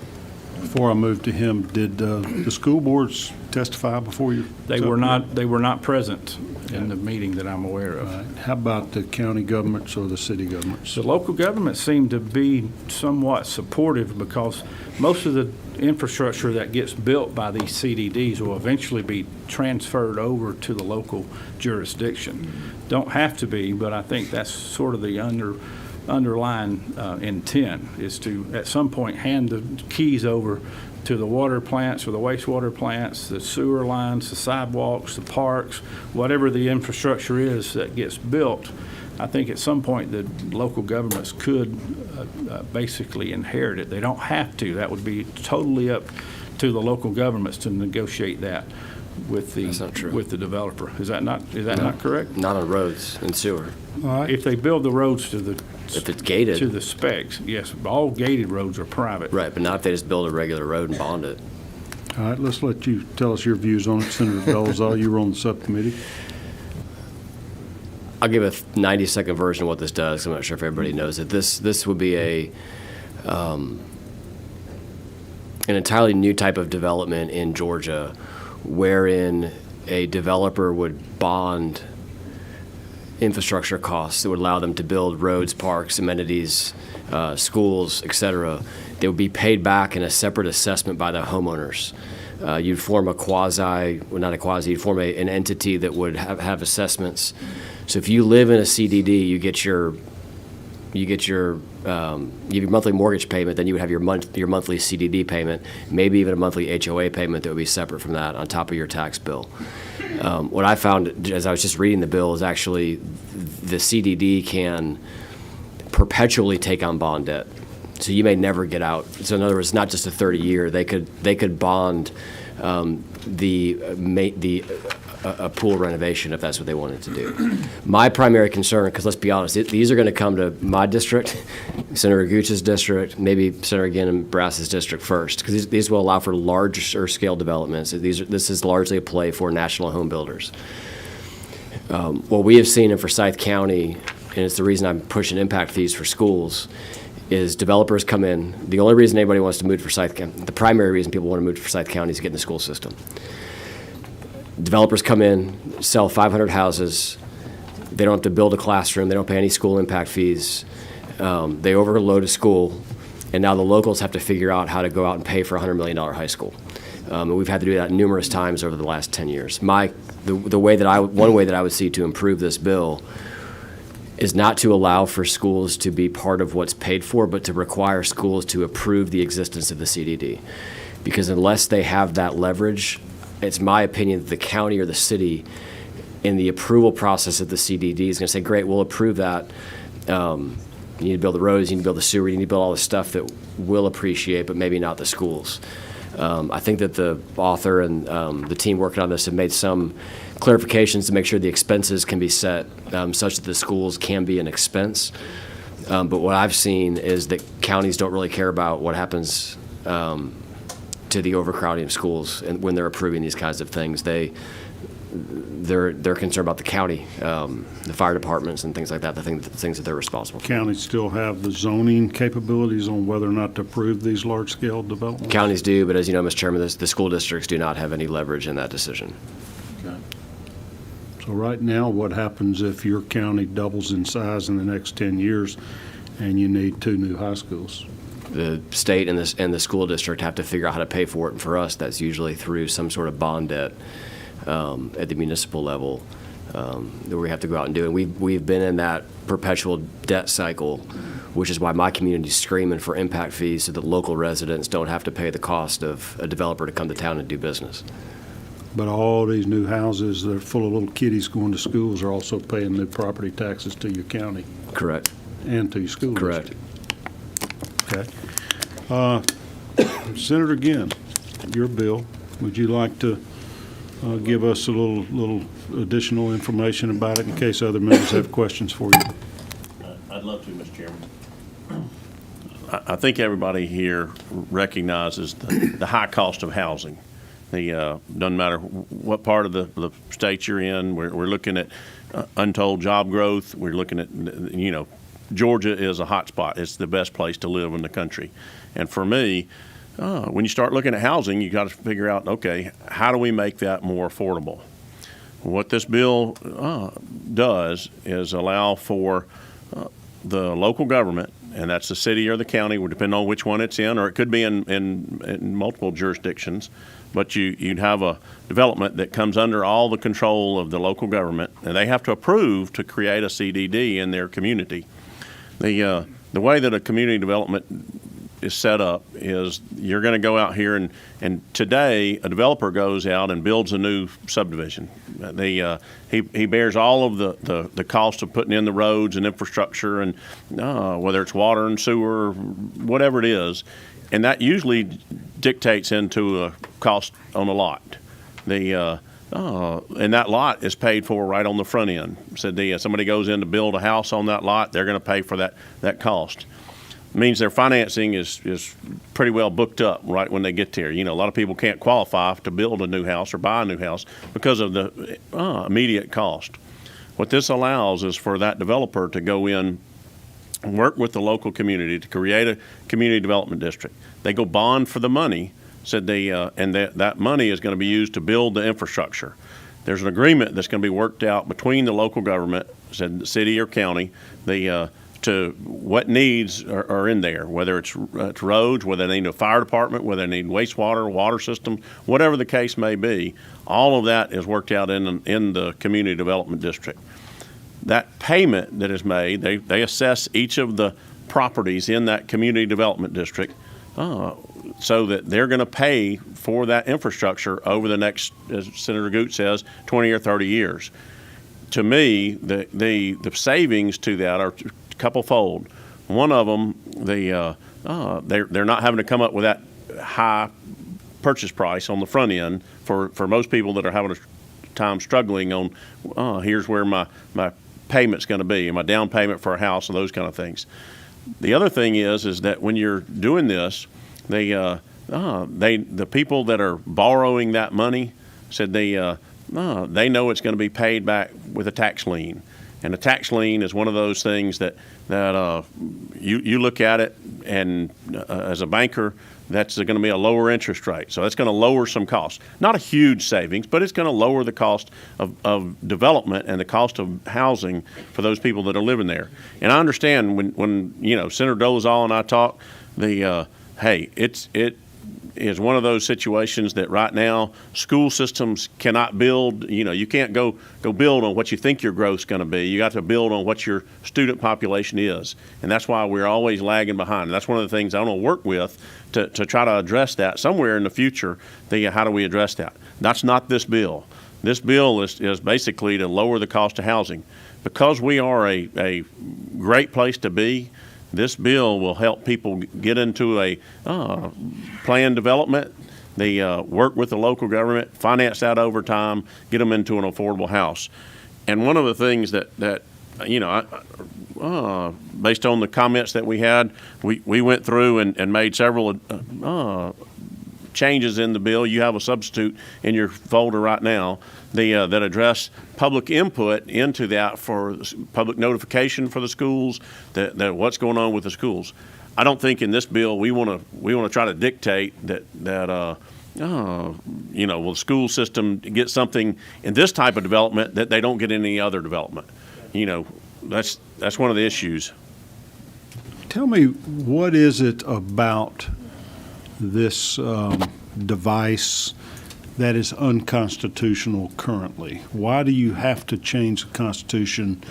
Before I move to him, did the school boards testify before you? They were not present in the meeting that I'm aware of. All right. How about the county governments or the city governments? The local governments seem to be somewhat supportive because most of the infrastructure that gets built by these CDDs will eventually be transferred over to the local jurisdiction. Don't have to be, but I think that's sort of the underlying intent is to, at some point, hand the keys over to the water plants or the wastewater plants, the sewer lines, the sidewalks, the parks, whatever the infrastructure is that gets built. I think at some point the local governments could basically inherit it. They don't have to. That would be totally up to the local governments to negotiate that with the That's not true. with the developer. Is that not correct? Not on roads and sewer. All right. If they build the roads to the If it's gated. to the specs, yes, all gated roads are private. Right, but not if they just build a regular road and bond it. All right, let's let you tell us your views on it, Senator Dolezal. You were on the subcommittee. I'll give a 90-second version of what this does. I'm not sure if everybody knows it. This would be an entirely new type of development in Georgia wherein a developer would bond infrastructure costs that would allow them to build roads, parks, amenities, schools, et cetera. They would be paid back in a separate assessment by the homeowners. You'd form a you'd form an entity that would have assessments. So if you live in a CDD, you have your monthly mortgage payment, then you would have your monthly CDD payment, maybe even a monthly HOA payment that would be separate from that on top of your tax bill. What I found as I was just reading the bill is actually the CDD can perpetually take on bond debt. So you may never get out. So in other words, not just a 30-year. They could bond a pool renovation if that's what they wanted to do. My primary concern, because let's be honest, these are going to come to my district, Senator Gooch's district, maybe Senator Gannon Brass's district first, because these will allow for larger scale developments. This is largely a play for national home builders. What we have seen in Forsyth County, and it's the reason I'm pushing impact fees for schools, is developers come in. The only reason anybody wants to move to Forsyth County, the primary reason people want to move to Forsyth County is to get in the school system. Developers come in, sell 500 houses. They don't have to build a classroom. They don't pay any school impact fees. They overload a school, and now the locals have to figure out how to go out and pay for a $100 million high school. And we've had to do that numerous times over the last 10 years. One way that I would see to improve this bill is not to allow for schools to be part of what's paid for, but to require schools to approve the existence of the CDD. Because unless they have that leverage, it's my opinion that the county or the city in the approval process of the CDD is going to say, great, we'll approve that. You need to build the roads, you need to build the sewer, you need to build all the stuff that we'll appreciate, but maybe not the schools. I think that the author and the team working on this have made some clarifications to make sure the expenses can be set such that the schools can be an expense. But what I've seen is that counties don't really care about what happens to the overcrowding of schools and when they're approving these kinds of things. They're concerned about the county, the fire departments and things like that, the things that they're responsible for. Counties still have the zoning capabilities on whether or not to approve these large-scale developments? Counties do, but as you know, Mr. Chairman, the school districts do not have any leverage in that decision. So right now, what happens if your county doubles in size in the next 10 years and you need 2 new high schools? The state and the school district have to figure out how to pay for it, and for us, that's usually through some sort of bond debt at the municipal level that we have to go out and do. And we've been in that perpetual debt cycle, which is why my community is screaming for impact fees so that local residents don't have to pay the cost of a developer to come to town and do business. But all these new houses that are full of little kiddies going to schools are also paying new property taxes to your county Correct. and to your school Correct. district. Okay. Senator Ginn, your bill, would you like to give us a little additional information about it in case other members have questions for you? I'd love to, Mr. Chairman. I think everybody here recognizes the high cost of housing. Doesn't matter what part of the state you're in, we're looking at untold job growth. We're looking at, Georgia is a hot spot. It's the best place to live in the country. And for me, when you start looking at housing, you got to figure out, okay, how do we make that more affordable? What this bill does is allow for the local government, and that's the city or the county, would depend on which one it's in, or it could be in multiple jurisdictions, but you'd have a development that comes under all the control of the local government, and they have to approve to create a CDD in their community. The way that a community development is set up is you're going to go out here and today a developer goes out and builds a new subdivision. He bears all of the cost of putting in the roads and infrastructure and whether it's water and sewer, whatever it is, and that usually dictates into a cost on a lot. And that lot is paid for right on the front end. So somebody goes in to build a house on that lot, they're going to pay for that cost. It means their financing is pretty well booked up right when they get there. A lot of people can't qualify to build a new house or buy a new house because of the immediate cost. What this allows is for that developer to go in and work with the local community to create a community development district. They go bond for the money, and that money is going to be used to build the infrastructure. There's an agreement that's going to be worked out between the local government, said city or county, to what needs are in there, whether it's roads, whether they need a fire department, whether they need wastewater, water system, whatever the case may be. All of that is worked out in the community development district. That payment that is made, they assess each of the properties in that community development district so that they're going to pay for that infrastructure over the next, as Senator Goot says, 20 or 30 years. To me, the savings to that are a couple-fold. One of them, they're not having to come up with that high purchase price on the front end for most people that are having a time struggling on, here's where my payment's going to be, and my down payment for a house and those kind of things. The other thing is that when you're doing this, the people that are borrowing that money said they know it's going to be paid back with a tax lien. And a tax lien is one of those things that you look at it, and as a banker, that's going to be a lower interest rate. So that's going to lower some costs. Not a huge savings, but it's going to lower the cost of development and the cost of housing for those people that are living there. And I understand when Senator Dolezal and I talk, hey, it is one of those situations that right now school systems cannot build. You can't go build on what you think your growth's going to be. You got to build on what your student population is, and that's why we're always lagging behind. And that's one of the things I want to work with to try to address that somewhere in the future. How do we address that? That's not this bill. This bill is basically to lower the cost of housing. Because we are a great place to be, this bill will help people get into a planned development. They work with the local government, finance that over time, get them into an affordable house. And one of the things that based on the comments that we had, we went through and made several changes in the bill. You have a substitute in your folder right now that address public input into that for public notification for the schools, that what's going on with the schools. I don't think in this bill we want to try to dictate that will the school system get something in this type of development that they don't get in any other development. That's one of the issues. Tell me, what is it about this device that is unconstitutional currently? Why do you have to change the Constitution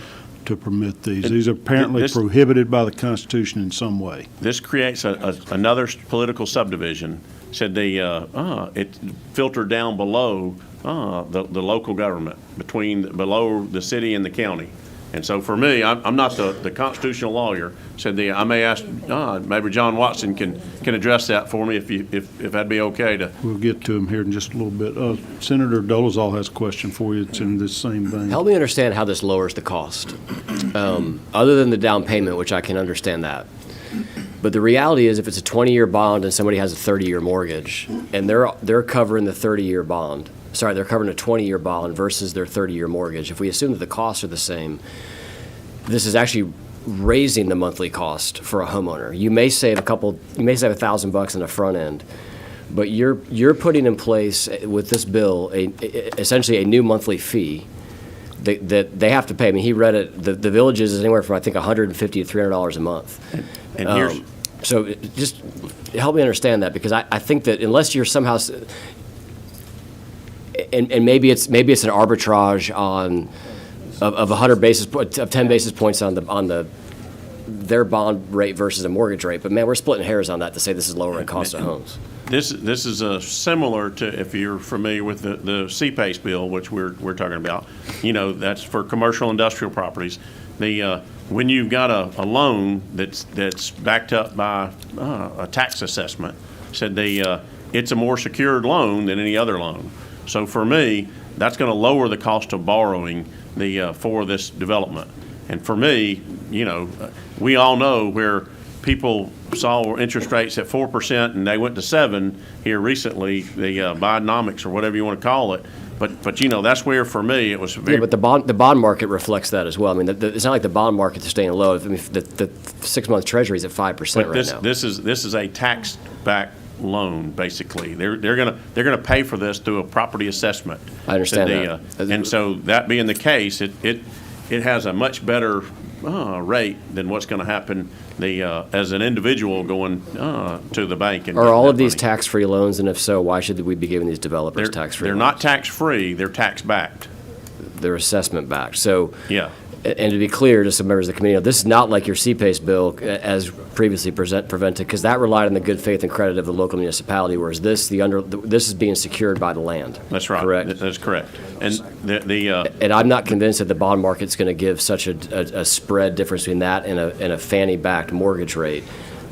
to permit these? These are apparently prohibited by the Constitution in some way. This creates another political subdivision. Said it filtered down below the local government, below the city and the county. And so for me, I'm not the constitutional lawyer. Said I may ask maybe John Watson can address that for me if that'd be okay to. We'll get to him here in just a little bit. Senator Dolezal has a question for you. It's in this same vein. Help me understand how this lowers the cost. Other than the down payment, which I can understand that. But the reality is, if it's a 20-year bond and somebody has a 30-year mortgage, and they're covering the 30-year bond, they're covering a 20-year bond versus their 30-year mortgage. If we assume that the costs are the same, this is actually raising the monthly cost for a homeowner. You may save $1,000 in the front end, but you're putting in place with this bill essentially a new monthly fee that they have to pay. I mean, he read it. The villages is anywhere from I think $150 to $300 a month. And here's so just help me understand that, because I think that unless you're somehow and maybe it's an arbitrage of 100 basis points of 10 basis points on their bond rate versus a mortgage rate. But man, we're splitting hairs on that to say this is lowering cost of homes. This is similar to, if you're familiar with the CPACE bill, which we're talking about. That's for commercial industrial properties. When you've got a loan that's backed up by a tax assessment, it's a more secured loan than any other loan. So for me, that's going to lower the cost of borrowing for this development. And for me, we all know where people saw interest rates at 4% and they went to 7% here recently, the Bidenomics or whatever you want to call it. But that's where for me it was very. Yeah, but the bond market reflects that as well. I mean, it's not like the bond market is staying low. I mean, the 6-month Treasury is at 5% right now. This is a tax-backed loan, basically. They're gonna pay for this through a property assessment. I understand that. And so that being the case, it has a much better rate than what's going to happen as an individual going to the bank. And are all of these money. tax-free loans, and if so, why should we be giving these developers tax-free They're loans? not tax-free, they're tax-backed. They're assessment-backed. So, Yeah. and to be clear to some members of the committee, this is not like your CPACE bill as previously prevented, because that relied on the good faith and credit of the local municipality, whereas this is being secured by the land. That's right. Correct? That's correct. And And I'm not convinced that the bond market's going to give such a spread difference between that and a Fannie-backed mortgage rate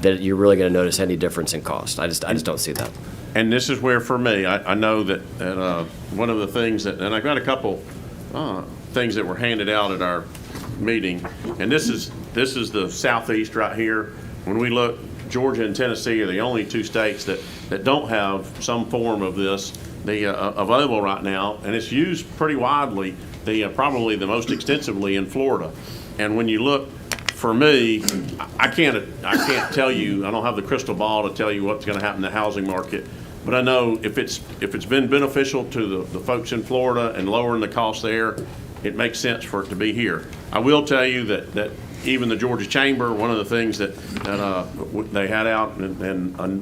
that you're really going to notice any difference in cost. I just don't see that. And this is where, for me, I know that one of the things and I've got a couple things that were handed out at our meeting, and this is the Southeast right here. When we look, Georgia and Tennessee are the only two states that don't have some form of this available right now, and it's used pretty widely probably the most extensively in Florida. And when you look, for me, I can't tell you, I don't have the crystal ball to tell you what's going to happen in the housing market, but I know if it's been beneficial to the folks in Florida and lowering the cost there, it makes sense for it to be here. I will tell you that even the Georgia Chamber, one of the things that they had out and a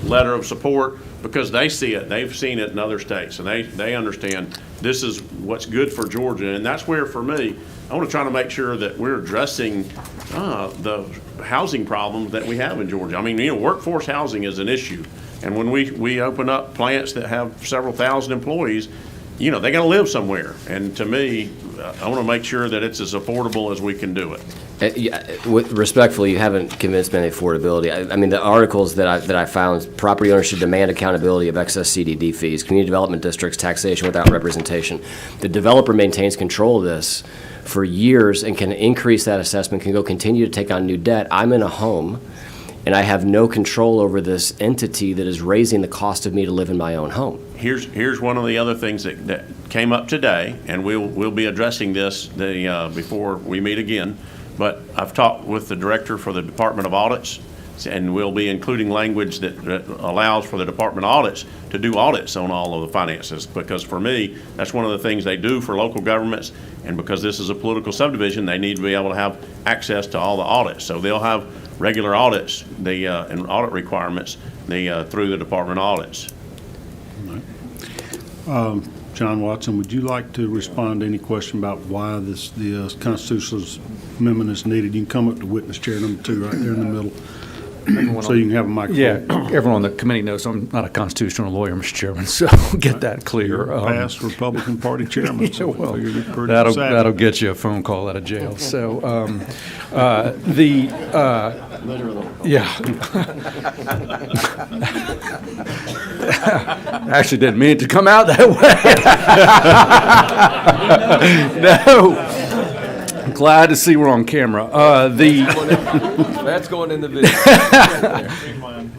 letter of support, because they see it, they've seen it in other states, and they understand this is what's good for Georgia. And that's where, for me, I want to try to make sure that we're addressing the housing problem that we have in Georgia. I mean, workforce housing is an issue. And when we open up plants that have several thousand employees, they got to live somewhere. And to me, I want to make sure that it's as affordable as we can do it. Respectfully, you haven't convinced me of affordability. I mean, the articles that I found: property owners should demand accountability of excess CDD fees, community development districts, taxation without representation. The developer maintains control of this for years and can increase that assessment, can continue to take on new debt. I'm in a home, and I have no control over this entity that is raising the cost of me to live in my own home. Here's one of the other things that came up today, and we'll be addressing this before we meet again. But I've talked with the director for the Department of Audits, and we'll be including language that allows for the Department of Audits to do audits on all of the finances. Because for me, that's one of the things they do for local governments, and because this is a political subdivision, they need to be able to have access to all the audits. So they'll have regular audits, and audit requirements through the Department of Audits. John Watson, would you like to respond to any question about why the constitutional amendment is needed? You can come up to witness chair number 2 right there in the middle, so you can have a microphone. Yeah, everyone on the committee knows I'm not a constitutional lawyer, Mr. Chairman, so get that clear. Past Republican Party chairman. Yeah, well, so you're pretty that'll savvy. get you a phone call out of jail. So, yeah. Actually, didn't mean it to come out that way. No. Glad to see we're on camera. That's going in the video.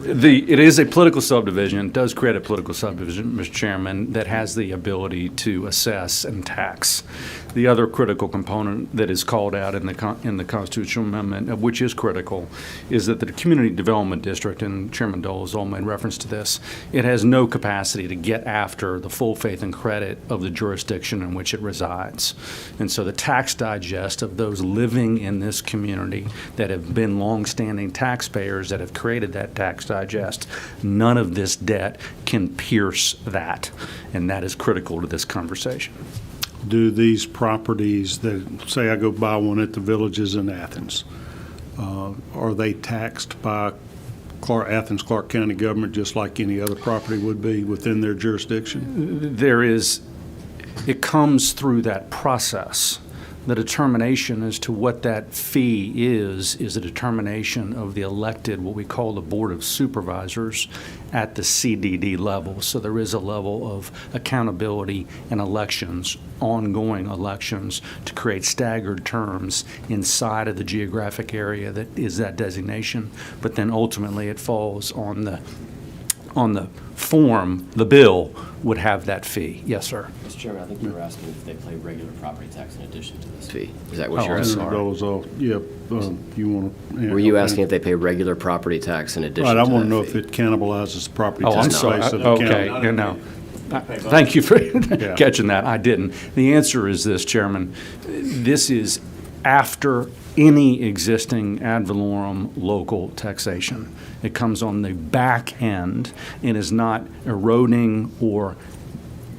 It is a political subdivision. It does create a political subdivision, Mr. Chairman, that has the ability to assess and tax. The other critical component that is called out in the constitutional amendment, which is critical, is that the community development district, and Chairman Dole has all made reference to this, it has no capacity to get after the full faith and credit of the jurisdiction in which it resides. And so the tax digest of those living in this community that have been longstanding taxpayers that have created that tax digest, none of this debt can pierce that. And that is critical to this conversation. Do these properties that, say I go buy one at the Villages in Athens, are they taxed by Athens Clarke County government just like any other property would be within their jurisdiction? It comes through that process. The determination as to what that fee is a determination of the elected, what we call the Board of Supervisors at the CDD level. So there is a level of accountability in elections, ongoing elections, to create staggered terms inside of the geographic area that is that designation. But then ultimately it falls on the form, the bill would have that fee. Yes, sir. Mr. Chairman, I think you were asking if they pay regular property tax in addition to this fee. Is that what Oh, you're I'm asking? sorry. You want to? Were you asking if they pay regular property tax in addition Right, to I that want to know fee? if it cannibalizes the property Oh, I'm tax sorry. base of the Okay, county. no. Thank you for catching that. I didn't. The answer is this, Chairman. This is after any existing ad valorem local taxation. It comes on the back end and is not eroding or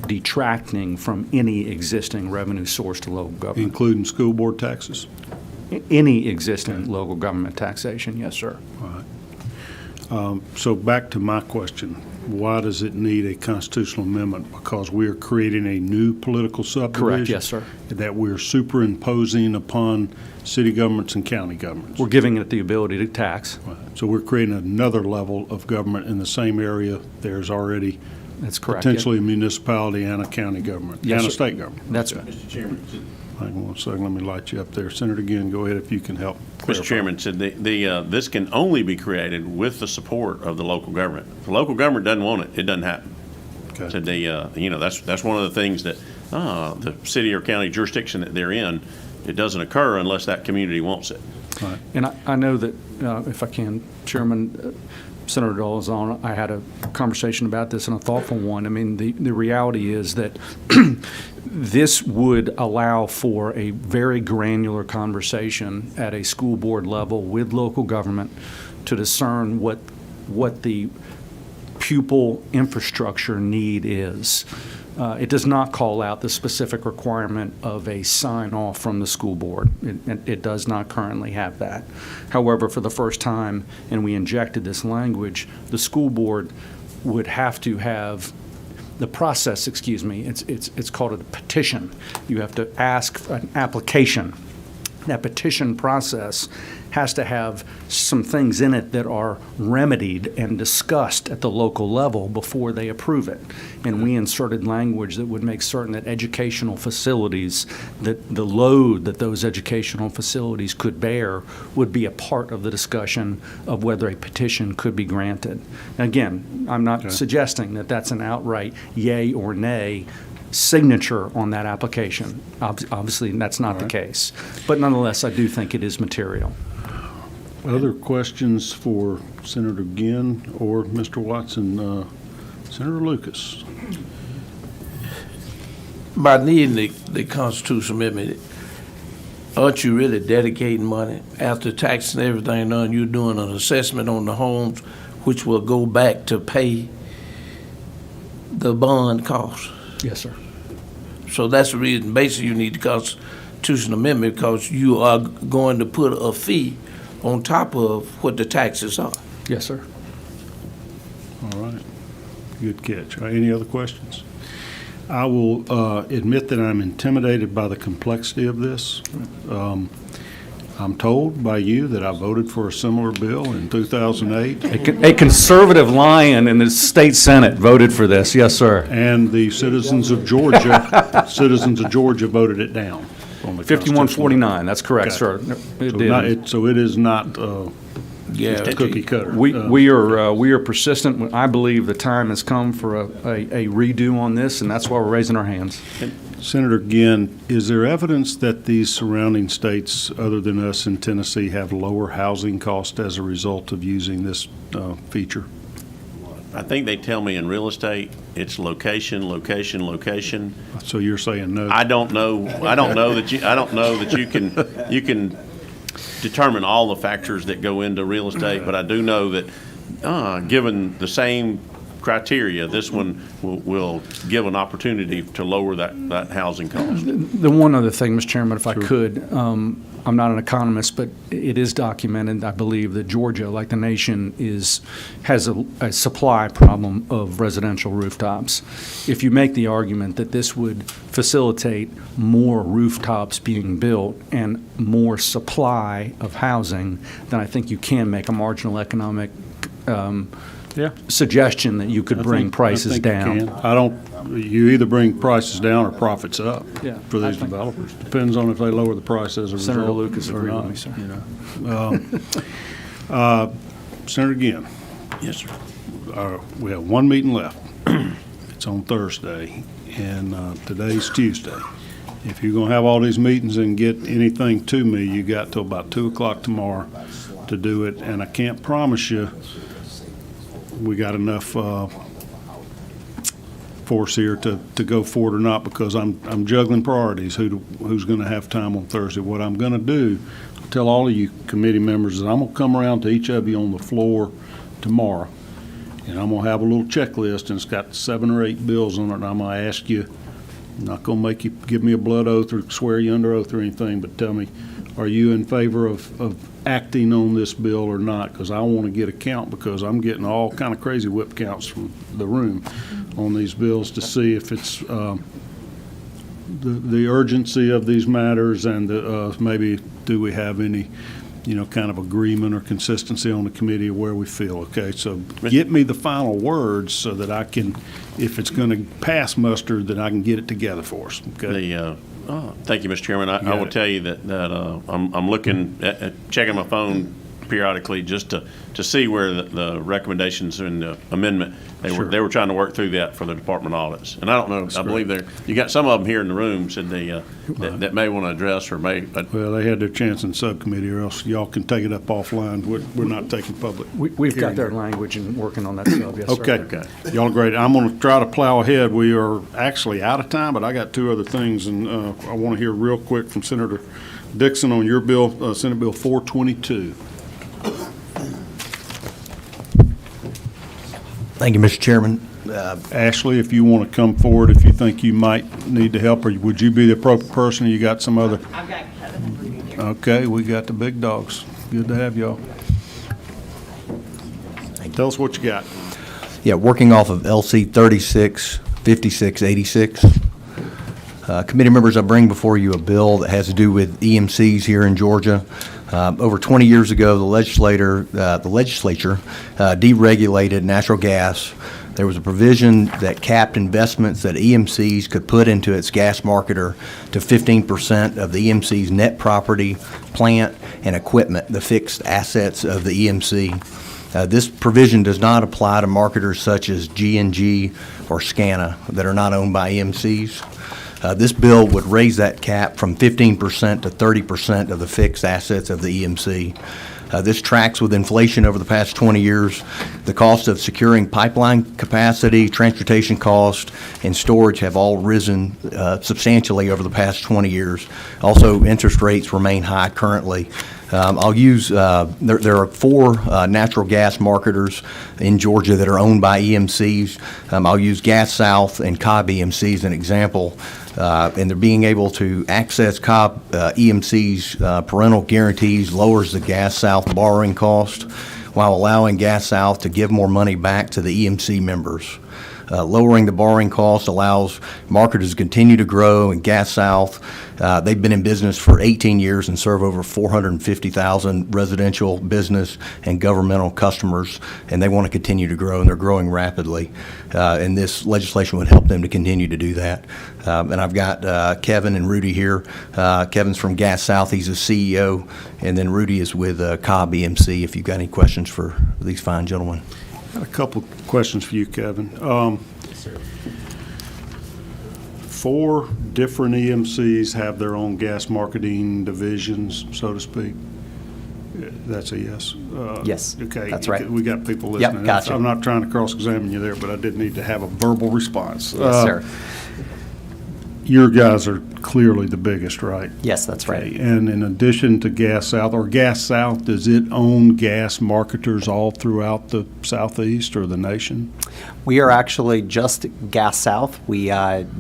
detracting from any existing revenue source to local government. Including school board taxes? Any existing local government taxation, yes, sir. So back to my question, why does it need a constitutional amendment? Because we are creating a new political subdivision? Correct, yes, sir. That we're superimposing upon city governments and county governments? We're giving it the ability to tax. Right. So we're creating another level of government in the same area. There's already That's correct. yeah. potentially a municipality and a county government, Yes, and a sir. state government. That's Mr. Chairman. Hang on one second, let me light you up there. Senator Ginn, go ahead if you can help clarify. Mr. Chairman, said this can only be created with the support of the local government. If the local government doesn't want it, it doesn't happen. Okay. Said that's one of the things that the city or county jurisdiction that they're in, it doesn't occur unless that community wants it. And I know that, if I can, Chairman, Senator Dolazon, I had a conversation about this and a thoughtful one. I mean, the reality is that this would allow for a very granular conversation at a school board level with local government to discern what the pupil infrastructure need is. It does not call out the specific requirement of a sign-off from the school board. It does not currently have that. However, for the first time, and we injected this language, the school board would have to have the process, it's called a petition. You have to ask for an application. That petition process has to have some things in it that are remedied and discussed at the local level before they approve it. And we inserted language that would make certain that educational facilities, that the load that those educational facilities could bear would be a part of the discussion of whether a petition could be granted. Again, I'm not suggesting that that's an outright yay or nay signature on that application. Obviously, that's not the case. But nonetheless, I do think it is material. Other questions for Senator Ginn or Mr. Watson? Senator Lucas. By needing the constitutional amendment, aren't you really dedicating money? After taxes and everything done, you're doing an assessment on the homes, which will go back to pay the bond costs. Yes, sir. So that's the reason, basically, you need the constitutional amendment, because you are going to put a fee on top of what the taxes are. Yes, sir. All right. Good catch. Any other questions? I will admit that I'm intimidated by the complexity of this. I'm told by you that I voted for a similar bill in 2008. A conservative lion in the state Senate voted for this. Yes, sir. And the citizens of Georgia, voted it down. On the 5149, that's correct, sir. It did. So it is not just a cookie cutter. We are persistent. I believe the time has come for a redo on this, and that's why we're raising our hands. Senator Ginn, is there evidence that these surrounding states, other than us in Tennessee, have lower housing costs as a result of using this feature? I think they tell me in real estate, it's location, location, location. So you're saying no? I don't know that you can determine all the factors that go into real estate, but I do know that given the same criteria, this one will give an opportunity to lower that housing cost. The one other thing, Mr. Chairman, if I could, I'm not an economist, but it is documented, I believe, that Georgia, like the nation, has a supply problem of residential rooftops. If you make the argument that this would facilitate more rooftops being built and more supply of housing, then I think you can make a marginal economic suggestion that you could bring prices down. You either bring prices down or profits up for these I think developers. Depends on if they lower the price as a result. Senator Lucas or agreed with not, me, sir. Senator Ginn. Yes, sir. We have one meeting left. It's on Thursday, and today's Tuesday. If you're going to have all these meetings and get anything to me, you got till about 2 o'clock tomorrow to do it, and I can't promise you we got enough force here to go forward or not, because I'm juggling priorities, who's going to have time on Thursday. What I'm going to do, tell all of you committee members, is I'm going to come around to each of you on the floor tomorrow, and I'm going to have a little checklist, and it's got 7 or 8 bills on it, and I'm going to ask you, I'm not going to make you give me a blood oath or swear you under oath or anything, but tell me, are you in favor of acting on this bill or not? Because I want to get a count, because I'm getting all kind of crazy whip counts from the room on these bills to see if it's the urgency of these matters, and maybe do we have any, kind of agreement or consistency on the committee of where we feel. Okay, so get me the final words so that I can, if it's going to pass muster, that I can get it together for us. Okay. Thank you, Mr. Chairman. I will tell you that I'm looking at checking my phone periodically just to see where the recommendations in the amendment, they were trying to work through that for the department audits. And I don't know, I believe you got some of them here in the room, said that may want to address or may, but Well, they had their chance in subcommittee, or else y'all can take it up offline. We're not taking public. We've got hearing their here. language and working on that sub, yes, sir. Okay. Y'all are great. I'm going to try to plow ahead. We are actually out of time, but I got two other things, and I want to hear real quick from Senator Dixon on your bill, Senate Bill 422. Thank you, Mr. Chairman. Ashley, if you want to come forward, if you think you might need to help, or would you be the appropriate person, or you got some other? I've got Kevin. Okay, we got the big dogs. Good to have y'all. Tell us what you got. Yeah, working off of LC 365686. Committee members, I bring before you a bill that has to do with EMCs here in Georgia. Over 20 years ago, the legislature deregulated natural gas. There was a provision that capped investments that EMCs could put into its gas marketer to 15% of the EMC's net property, plant, and equipment, the fixed assets of the EMC. This provision does not apply to marketers such as G&G or SCANA that are not owned by EMCs. This bill would raise that cap from 15% to 30% of the fixed assets of the EMC. This tracks with inflation over the past 20 years. The cost of securing pipeline capacity, transportation cost, and storage have all risen substantially over the past 20 years. Also, interest rates remain high currently. I'll use, there are 4 natural gas marketers in Georgia that are owned by EMCs. I'll use Gas South and Cobb EMC as an example. And they're being able to access Cobb EMC's parental guarantees lowers the Gas South borrowing cost while allowing Gas South to give more money back to the EMC members. Lowering the borrowing cost allows marketers to continue to grow. And Gas South, they've been in business for 18 years and serve over 450,000 residential, business, and governmental customers, and they want to continue to grow, and they're growing rapidly. And this legislation would help them to continue to do that. And I've got Kevin and Rudy here. Kevin's from Gas South. He's the CEO, and then Rudy is with Cobb EMC, if you've got any questions for these fine gentlemen. I got a couple questions for you, Kevin. 4 different EMCs have their own gas marketing divisions, so to speak. That's a yes. Yes, Okay. that's right. We got people Yep, listening. gotcha. I'm not trying to cross-examine you there, but I did need to have a verbal response. Yes, sir. Your guys are clearly the biggest, right? Yes, that's right. Okay, and in addition to Gas South, or Gas South, does it own gas marketers all throughout the Southeast or the nation? We are actually just Gas South. We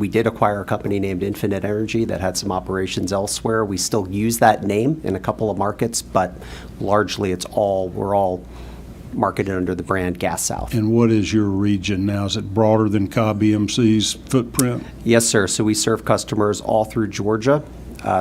did acquire a company named Infinite Energy that had some operations elsewhere. We still use that name in a couple of markets, but largely we're all marketed under the brand Gas South. And what is your region now? Is it broader than Cobb EMC's footprint? Yes, sir. So we serve customers all through Georgia,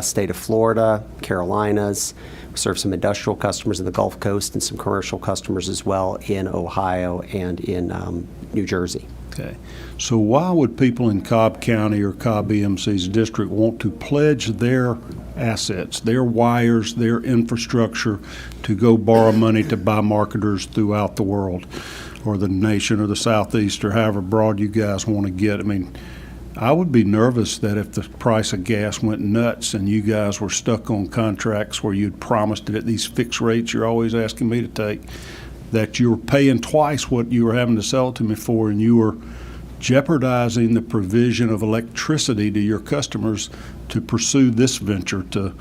state of Florida, Carolinas. We serve some industrial customers in the Gulf Coast and some commercial customers as well in Ohio and in New Jersey. Okay. So why would people in Cobb County or Cobb EMC's district want to pledge their assets, their wires, their infrastructure to go borrow money to buy marketers throughout the world or the nation or the Southeast or however broad you guys want to get? I mean, I would be nervous that if the price of gas went nuts and you guys were stuck on contracts where you'd promised it at these fixed rates you're always asking me to take, that you were paying twice what you were having to sell it to me for, and you were jeopardizing the provision of electricity to your customers to pursue this venture to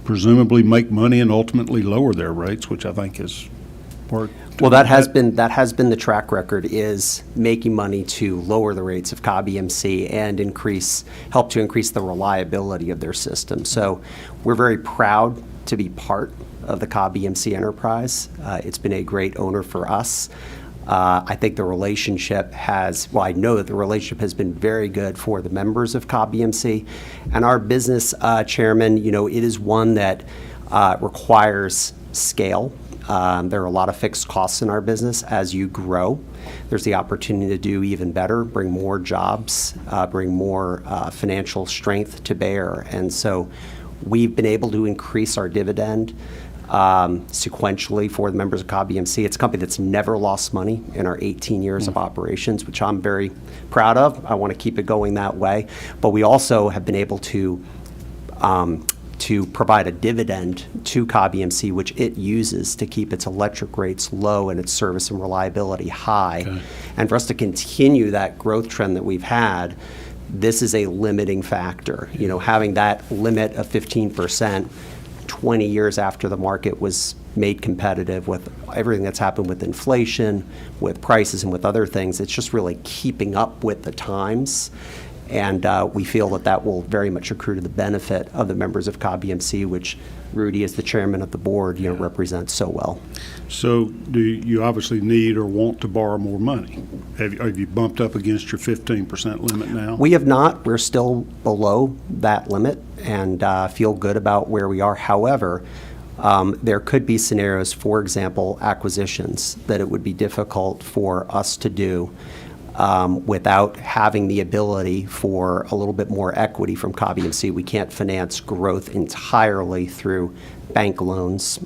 presumably make money and ultimately lower their rates, which I think is worked. Well, that has been the track record, is making money to lower the rates of Cobb EMC and help to increase the reliability of their system. So we're very proud to be part of the Cobb EMC enterprise. It's been a great owner for us. I think the relationship I know that the relationship has been very good for the members of Cobb EMC. And our business, Chairman, it is one that requires scale. There are a lot of fixed costs in our business. As you grow, there's the opportunity to do even better, bring more jobs, bring more financial strength to bear. And so we've been able to increase our dividend sequentially for the members of Cobb EMC. It's a company that's never lost money in our 18 years of operations, which I'm very proud of. I want to keep it going that way. But we also have been able to provide a dividend to Cobb EMC, which it uses to keep its electric rates low and its service and reliability high. Okay. And for us to continue that growth trend that we've had, this is a limiting factor. You know, having that limit of 15% 20 years after the market was made competitive with everything that's happened with inflation, with prices, and with other things, it's just really keeping up with the times. And we feel that that will very much accrue to the benefit of the members of Cobb EMC, which Rudy, as the chairman of the board, represents so well. So do you obviously need or want to borrow more money? Have you bumped up against your 15% limit now? We have not. We're still below that limit and feel good about where we are. However, there could be scenarios, for example, acquisitions, that it would be difficult for us to do without having the ability for a little bit more equity from Cobb EMC. We can't finance growth entirely through bank loans,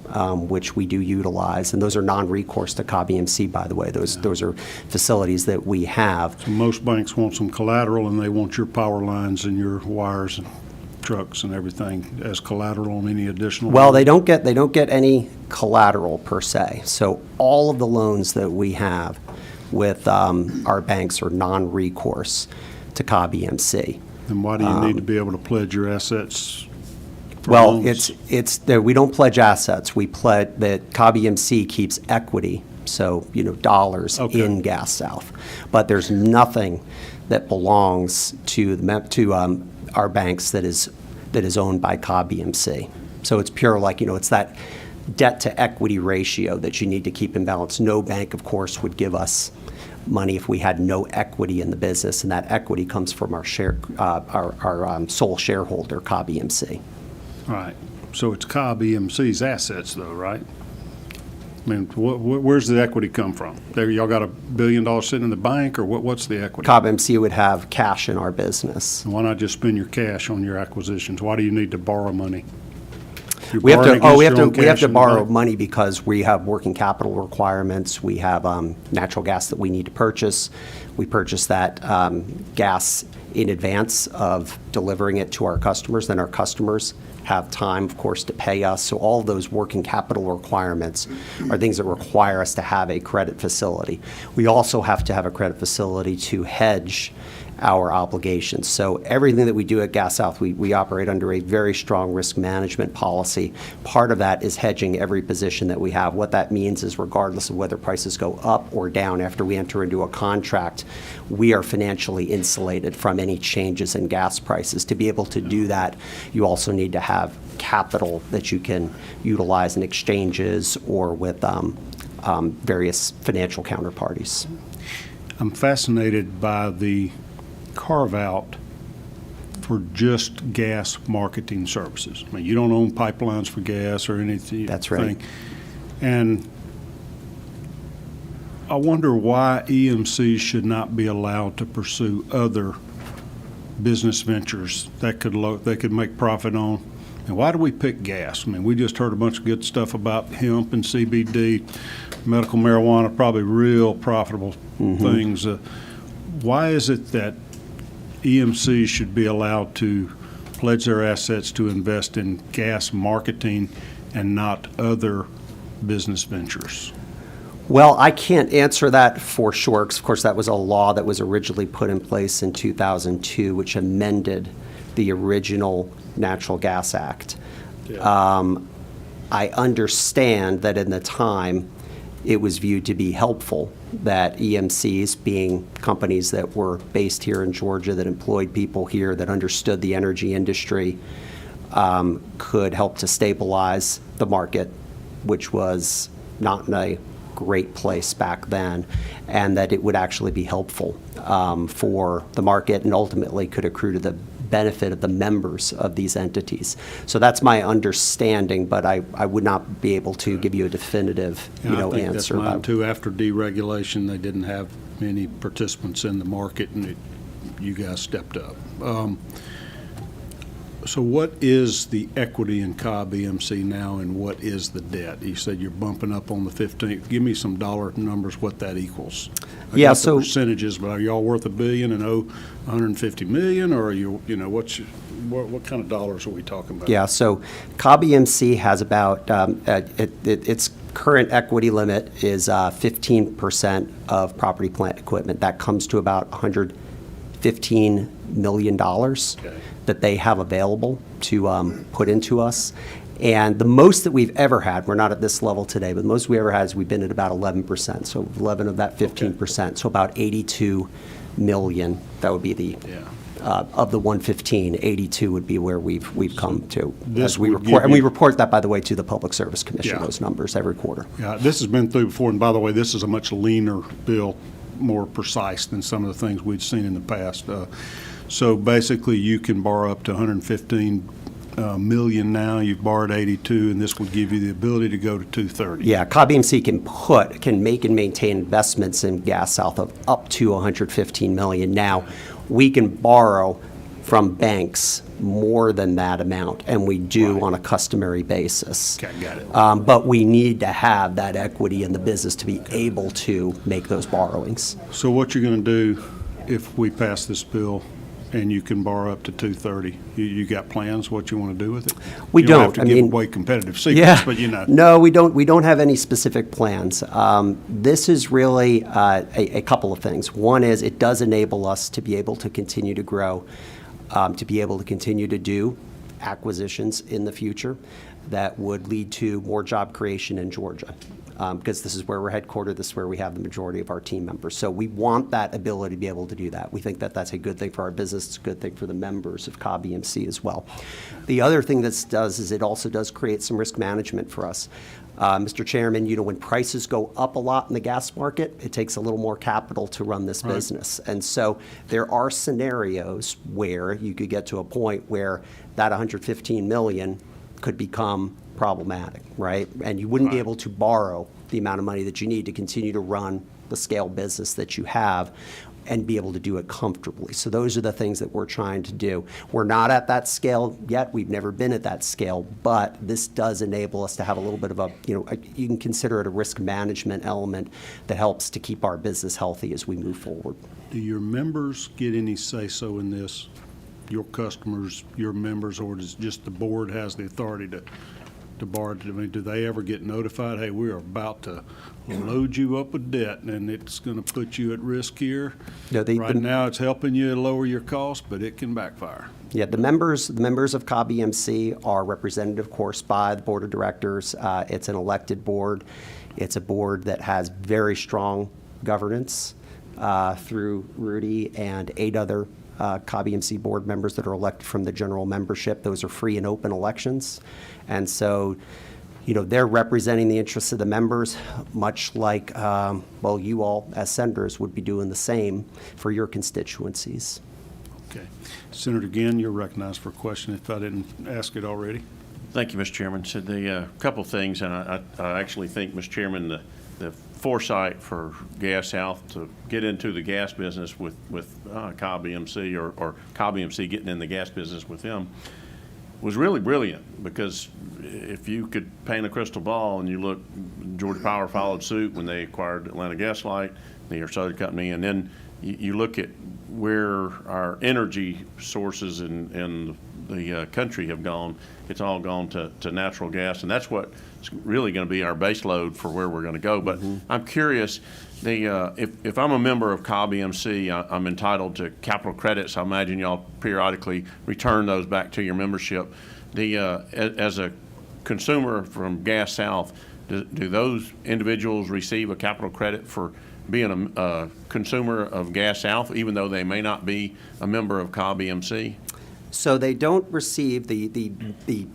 which we do utilize, and those are non-recourse to Cobb EMC, by the way. Those are facilities that we have. So most banks want some collateral, and they want your power lines and your wires and trucks and everything as collateral on any additional. Well, they don't get any collateral per se. So all of the loans that we have with our banks are non-recourse to Cobb EMC. Then why do you need to be able to pledge your assets? for Well, loans? it's that we don't pledge assets. We pledge that Cobb EMC keeps equity, so, dollars Okay. in Gas South. But there's nothing that belongs to our banks that is owned by Cobb EMC. So it's pure it's that debt to equity ratio that you need to keep in balance. No bank, of course, would give us money if we had no equity in the business, and that equity comes from our sole shareholder, Cobb EMC. Right. So it's Cobb EMC's assets, though, right? I mean, where's the equity come from? There, y'all got $1 billion sitting in the bank, or what's the equity? Cobb EMC would have cash in our business. Why not just spend your cash on your acquisitions? Why do you need to borrow money? You're We have borrowing to against your own cash in the borrow bank. money because we have working capital requirements. We have natural gas that we need to purchase. We purchase that gas in advance of delivering it to our customers. Then our customers have time, of course, to pay us. So all of those working capital requirements are things that require us to have a credit facility. We also have to have a credit facility to hedge our obligations. So everything that we do at Gas South, we operate under a very strong risk management policy. Part of that is hedging every position that we have. What that means is regardless of whether prices go up or down after we enter into a contract, we are financially insulated from any changes in gas prices. To be able to do that, you also need to have capital that you can utilize in exchanges or with various financial counterparties. I'm fascinated by the carve-out for just gas marketing services. I mean, you don't own pipelines for gas or anything. That's right. And I wonder why EMC should not be allowed to pursue other business ventures that they could make profit on. And why do we pick gas? I mean, we just heard a bunch of good stuff about hemp and CBD, medical marijuana, probably real profitable things. Why is it that EMC should be allowed to pledge their assets to invest in gas marketing and not other business ventures? Well, I can't answer that for sure, because of course that was a law that was originally put in place in 2002, which amended the original Natural Gas Act. I understand that in the time, it was viewed to be helpful that EMCs, being companies that were based here in Georgia, that employed people here, that understood the energy industry, could help to stabilize the market, which was not in a great place back then, and that it would actually be helpful for the market and ultimately could accrue to the benefit of the members of these entities. So that's my understanding, but I would not be able to give you a definitive, And I think that's answer. mine too. After deregulation, they didn't have many participants in the market, and you guys stepped up. So what is the equity in Cobb EMC now, and what is the debt? You said you're bumping up on the 15th. Give me some dollar numbers, what that equals. I Yeah, got the so- percentages, but are y'all worth $1 billion and owe $150 million, or are you, what kind of dollars are we talking about? Yeah, so Cobb EMC has about, its current equity limit is 15% of property, plant, equipment. That comes to about $115 million that they have available to put into us. And the most that we've ever had, we're not at this level today, but the most we ever had is we've been at about 11%. So 11 of that 15%, so about 82 million. That would be the of the 115, 82 would be where we've come to this as we would report, give and we you- report that, by the way, to the Public Service Commission. Yeah. Those numbers every quarter. Yeah, this has been through before, and by the way, this is a much leaner bill, more precise than some of the things we'd seen in the past. So basically, you can borrow up to 115 million now. You've borrowed 82, and this would give you the ability to go to 230. Yeah, Cobb EMC can make and maintain investments in Gas South of up to 115 million. Now, we can borrow from banks more than that amount, and we do on a customary basis. Okay, got it. But we need to have that equity in the business to be able to make those borrowings. So what you're going to do if we pass this bill and you can borrow up to 230? You got plans what you want to do with it? We You don't have don't. to I give mean- away competitive secrets, but you know. No, we don't. We don't have any specific plans. This is really a couple of things. One is it does enable us to be able to continue to grow, to be able to continue to do acquisitions in the future that would lead to more job creation in Georgia. Because this is where we're headquartered, this is where we have the majority of our team members. So we want that ability to be able to do that. We think that that's a good thing for our business, it's a good thing for the members of Cobb EMC as well. The other thing this does is it also does create some risk management for us. Mr. Chairman, when prices go up a lot in the gas market, it takes a little more capital to run this business. And so there are scenarios where you could get to a point where that 115 million could become problematic, right? And you wouldn't be able to borrow the amount of money that you need to continue to run the scale business that you have and be able to do it comfortably. So those are the things that we're trying to do. We're not at that scale yet. We've never been at that scale, but this does enable us to have a little bit of you can consider it a risk management element that helps to keep our business healthy as we move forward. Do your members get any say-so in this? Your customers, your members, or does just the board has the authority to borrow? I mean, do they ever get notified, hey, we are about to load you up with debt and it's going to put you at risk here? No, Right now, it's helping you lower your costs, but it can backfire. Yeah, the members of Cobb EMC are represented, of course, by the board of directors. It's an elected board. It's a board that has very strong governance through Rudy and 8 other Cobb EMC board members that are elected from the general membership. Those are free and open elections. And so, they're representing the interests of the members, much like, you all as senators would be doing the same for your constituencies. Okay. Senator Ginn, you're recognized for a question if I didn't ask it already. Thank you, Mr. Chairman. So the couple things, and I actually think, Mr. Chairman, the foresight for Gas South to get into the gas business with Cobb EMC or Cobb EMC getting in the gas business with them was really brilliant, because if you could paint a crystal ball and you look, Georgia Power followed suit when they acquired Atlanta Gas Light, the Southern Company, and then you look at where our energy sources in the country have gone. It's all gone to natural gas, and that's what's really going to be our base load for where we're going to go. But I'm curious, if I'm a member of Cobb EMC, I'm entitled to capital credits. I imagine y'all periodically return those back to your membership. As a consumer from Gas South, do those individuals receive a capital credit for being a consumer of Gas South, even though they may not be a member of Cobb EMC? So they don't receive, the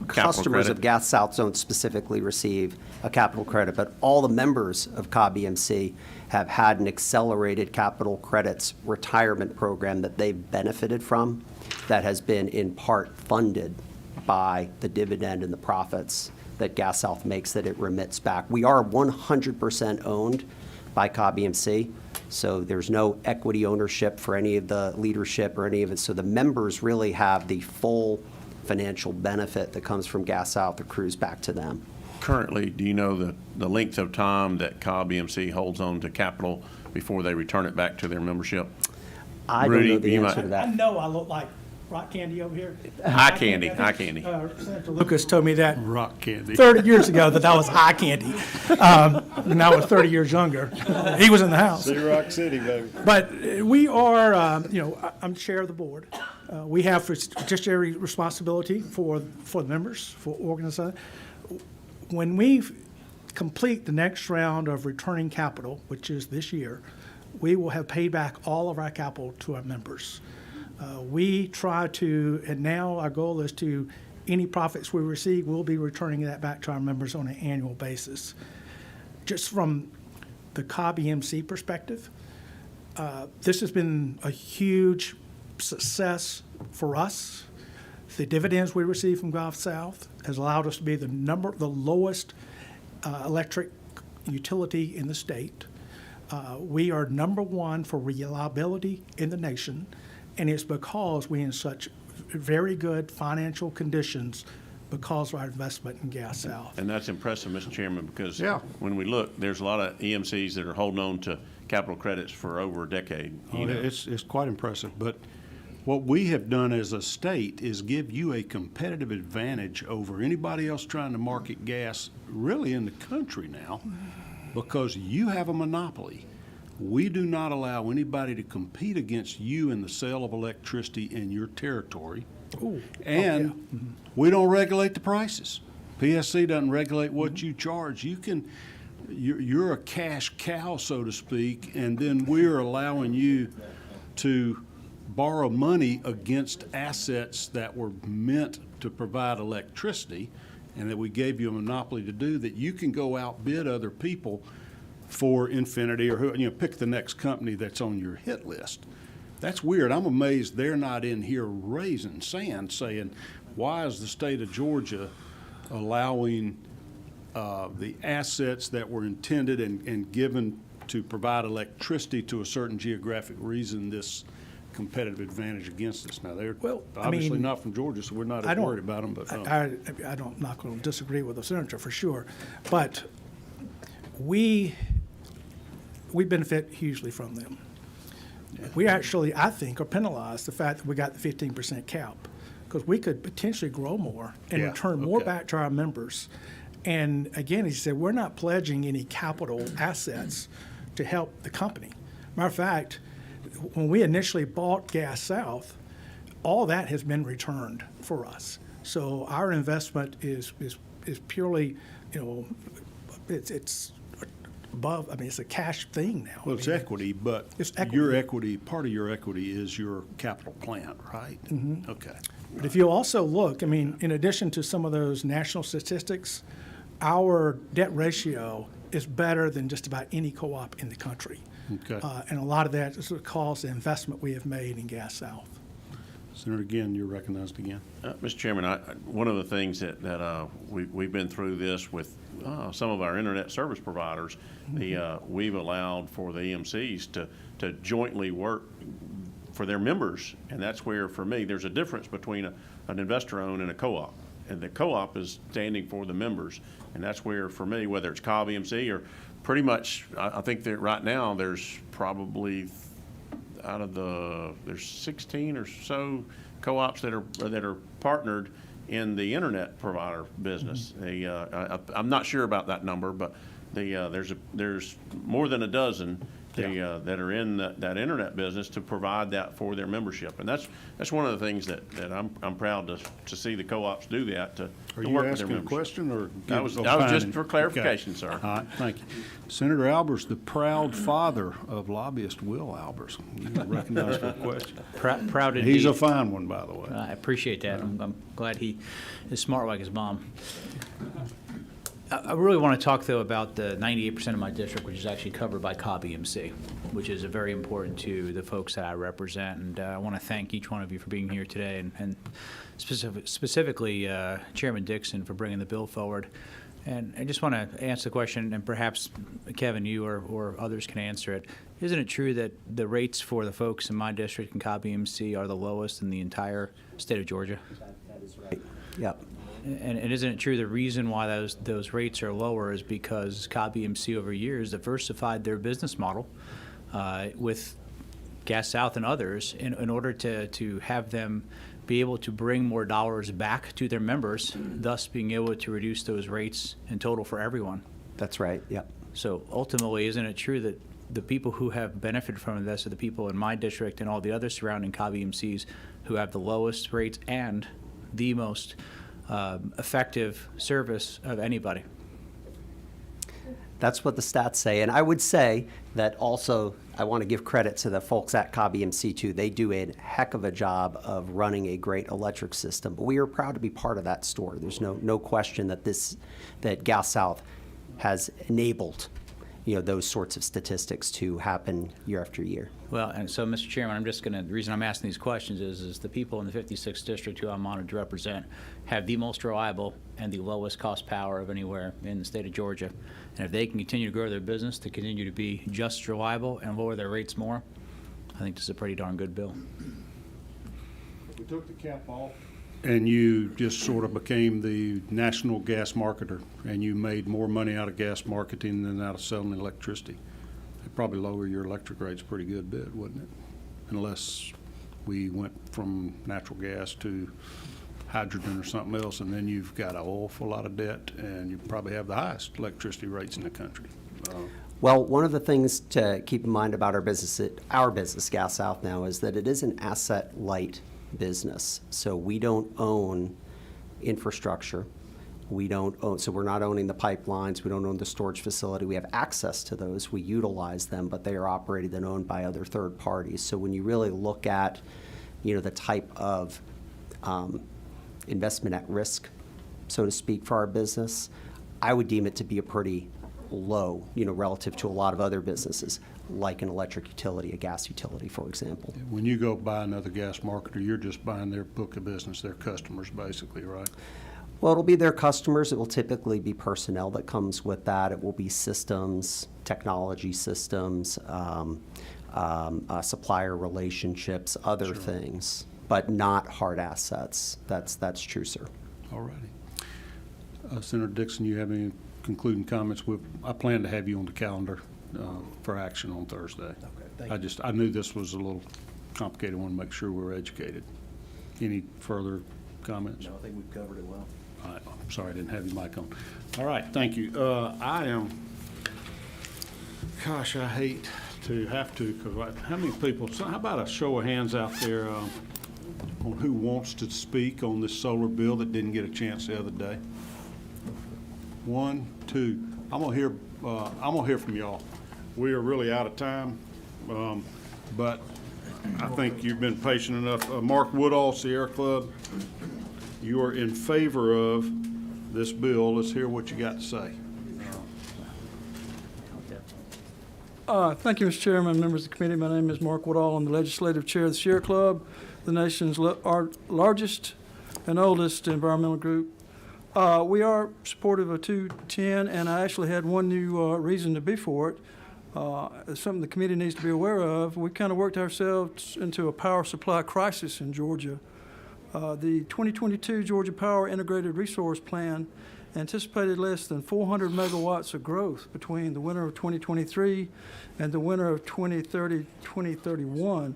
customers credit. of Gas South don't specifically receive a capital credit, but all the members of Cobb EMC have had an accelerated capital credits retirement program that they've benefited from, that has been in part funded by the dividend and the profits that Gas South makes, that it remits back. We are 100% owned by Cobb EMC. So there's no equity ownership for any of the leadership or any of it. So the members really have the full financial benefit that comes from Gas South accrues back to them. Currently, do you know the length of time that Cobb EMC holds on to capital before they return it back to their membership? I don't Rudy, know the you answer might- to that. know I look like rock candy over here. Eye candy, eye candy. Senator Lucas told me that Rock candy. 30 years ago that I was eye candy. And I was 30 years younger. He was in the house. Rock City, baby. But we are, I'm chair of the board. We have fiduciary responsibility for the members, for organization. When we complete the next round of returning capital, which is this year, we will have paid back all of our capital to our members. We try to, and now our goal is to, any profits we receive, we'll be returning that back to our members on an annual basis. Just from the Cobb EMC perspective, this has been a huge success for us. The dividends we receive from Gulf South has allowed us to be the lowest electric utility in the state. We are number one for reliability in the nation, and it's because we're in such very good financial conditions because of our investment in Gas South. And that's impressive, Mr. Chairman, because Yeah. when we look, there's a lot of EMCs that are holding on to capital credits for over a decade. You know. It's quite impressive, but what we have done as a state is give you a competitive advantage over anybody else trying to market gas really in the country now, because you have a monopoly. We do not allow anybody to compete against you in the sale of electricity in your territory. And we don't regulate the prices. PSC doesn't regulate what you charge. You're a cash cow, so to speak, and then we're allowing you to borrow money against assets that were meant to provide electricity, and that we gave you a monopoly to do, that you can go outbid other people for Infinity or pick the next company that's on your hit list. That's weird. I'm amazed they're not in here raising sand saying, why is the state of Georgia allowing the assets that were intended and given to provide electricity to a certain geographic region this competitive advantage against us? Now, they're obviously not from Georgia, so we're not as worried about them. But I don't, not going to disagree with the senator for sure, but we benefit hugely from them. We actually, I think, are penalized the fact that we got the 15% cap, because we could potentially grow more and return more back to our members. And again, as you said, we're not pledging any capital assets to help the company. Matter of fact, when we initially bought Gas South, all that has been returned for us. So our investment is purely, it's above, it's a cash thing now. Well, it's equity, but It's equity. your equity, part of your equity is your capital plant, right? Mm-hmm. Okay. But if you also look, in addition to some of those national statistics, our debt ratio is better than just about any co-op in the country. Okay. And a lot of that is because of the investment we have made in Gas South. Senator, again, you're recognized again. Mr. Chairman, one of the things that we've been through this with some of our internet service providers, we've allowed for the EMCs to jointly work for their members, and that's where, for me, there's a difference between an investor-owned and a co-op. And the co-op is standing for the members, and that's where, for me, whether it's Cobb EMC or pretty much, I think that right now there's probably there's 16 or so co-ops that are partnered in the internet provider business. I'm not sure about that number, but there's more than a dozen that are in that internet business to provide that for their membership, and that's one of the things that I'm proud to see the co-ops do that to Are to you work with their asking a members. question, or? That was opining? just for clarification, Okay. sir. All right, thank you. Senator Albers, the proud father of lobbyist Will Albers. You are recognized for a question. Proud indeed. He's a fine one, by the way. I appreciate that. I'm glad he is smart like his mom. I really want to talk, though, about the 98% of my district, which is actually covered by Cobb EMC, which is very important to the folks that I represent. And I want to thank each one of you for being here today, and specifically Chairman Dixon for bringing the bill forward. And I just want to answer the question, and perhaps, Kevin, you or others can answer it. Isn't it true that the rates for the folks in my district and Cobb EMC are the lowest in the entire state of Georgia? That is right. Yep. And isn't it true the reason why those rates are lower is because Cobb EMC over years diversified their business model with Gas South and others in order to have them be able to bring more dollars back to their members, thus being able to reduce those rates in total for everyone. That's right, yep. So ultimately, isn't it true that the people who have benefited from this are the people in my district and all the other surrounding Cobb EMCs who have the lowest rates and the most effective service of anybody? That's what the stats say. And I would say that also, I want to give credit to the folks at Cobb EMC too. They do a heck of a job of running a great electric system. But we are proud to be part of that story. There's no question that that Gas South has enabled, those sorts of statistics to happen year after year. Well, and so, Mr. Chairman, the reason I'm asking these questions is the people in the 56th district who I'm honored to represent have the most reliable and the lowest cost power of anywhere in the state of Georgia. And if they can continue to grow their business to continue to be just as reliable and lower their rates more, I think this is a pretty darn good bill. We took the cap off. And you just sort of became the national gas marketer, and you made more money out of gas marketing than out of selling electricity. It'd probably lower your electric rates a pretty good bit, wouldn't it? Unless we went from natural gas to hydrogen or something else, and then you've got an awful lot of debt, and you probably have the highest electricity rates in the country. Well, one of the things to keep in mind about our business, Gas South now, is that it is an asset-light business. So we don't own infrastructure. So we're not owning the pipelines. We don't own the storage facility. We have access to those. We utilize them, but they are operated and owned by other third parties. So when you really look at, the type of investment at risk, so to speak, for our business, I would deem it to be a pretty low, relative to a lot of other businesses, like an electric utility, a gas utility, for example. When you go buy another gas marketer, you're just buying their book of business, their customers, basically, right? Well, it'll be their customers. It will typically be personnel that comes with that. It will be systems, technology systems, supplier relationships, other things, but not hard assets. That's true, sir. All righty. Senator Dixon, you have any concluding comments? I plan to have you on the calendar for action on Thursday. Okay, thank you. I knew this was a little complicated. I want to make sure we're educated. Any further comments? No, I think we've covered it well. All right. I'm sorry I didn't have your mic on. All right, thank you. I hate to have to, because how many people, how about a show of hands out there on who wants to speak on this solar bill that didn't get a chance the other day? 1, 2. I'm gonna hear from y'all. We are really out of time, but I think you've been patient enough. Mark Woodall, Sierra Club, you are in favor of this bill. Let's hear what you got to say. Thank you, Mr. Chairman, members of the committee. My name is Mark Woodall. I'm the legislative chair of the Sierra Club, the nation's largest and oldest environmental group. We are supportive of 210, and I actually had one new reason to be for it. It's something the committee needs to be aware of. We kind of worked ourselves into a power supply crisis in Georgia. The 2022 Georgia Power Integrated Resource Plan anticipated less than 400 megawatts of growth between the winter of 2023 and the winter of 2030-2031.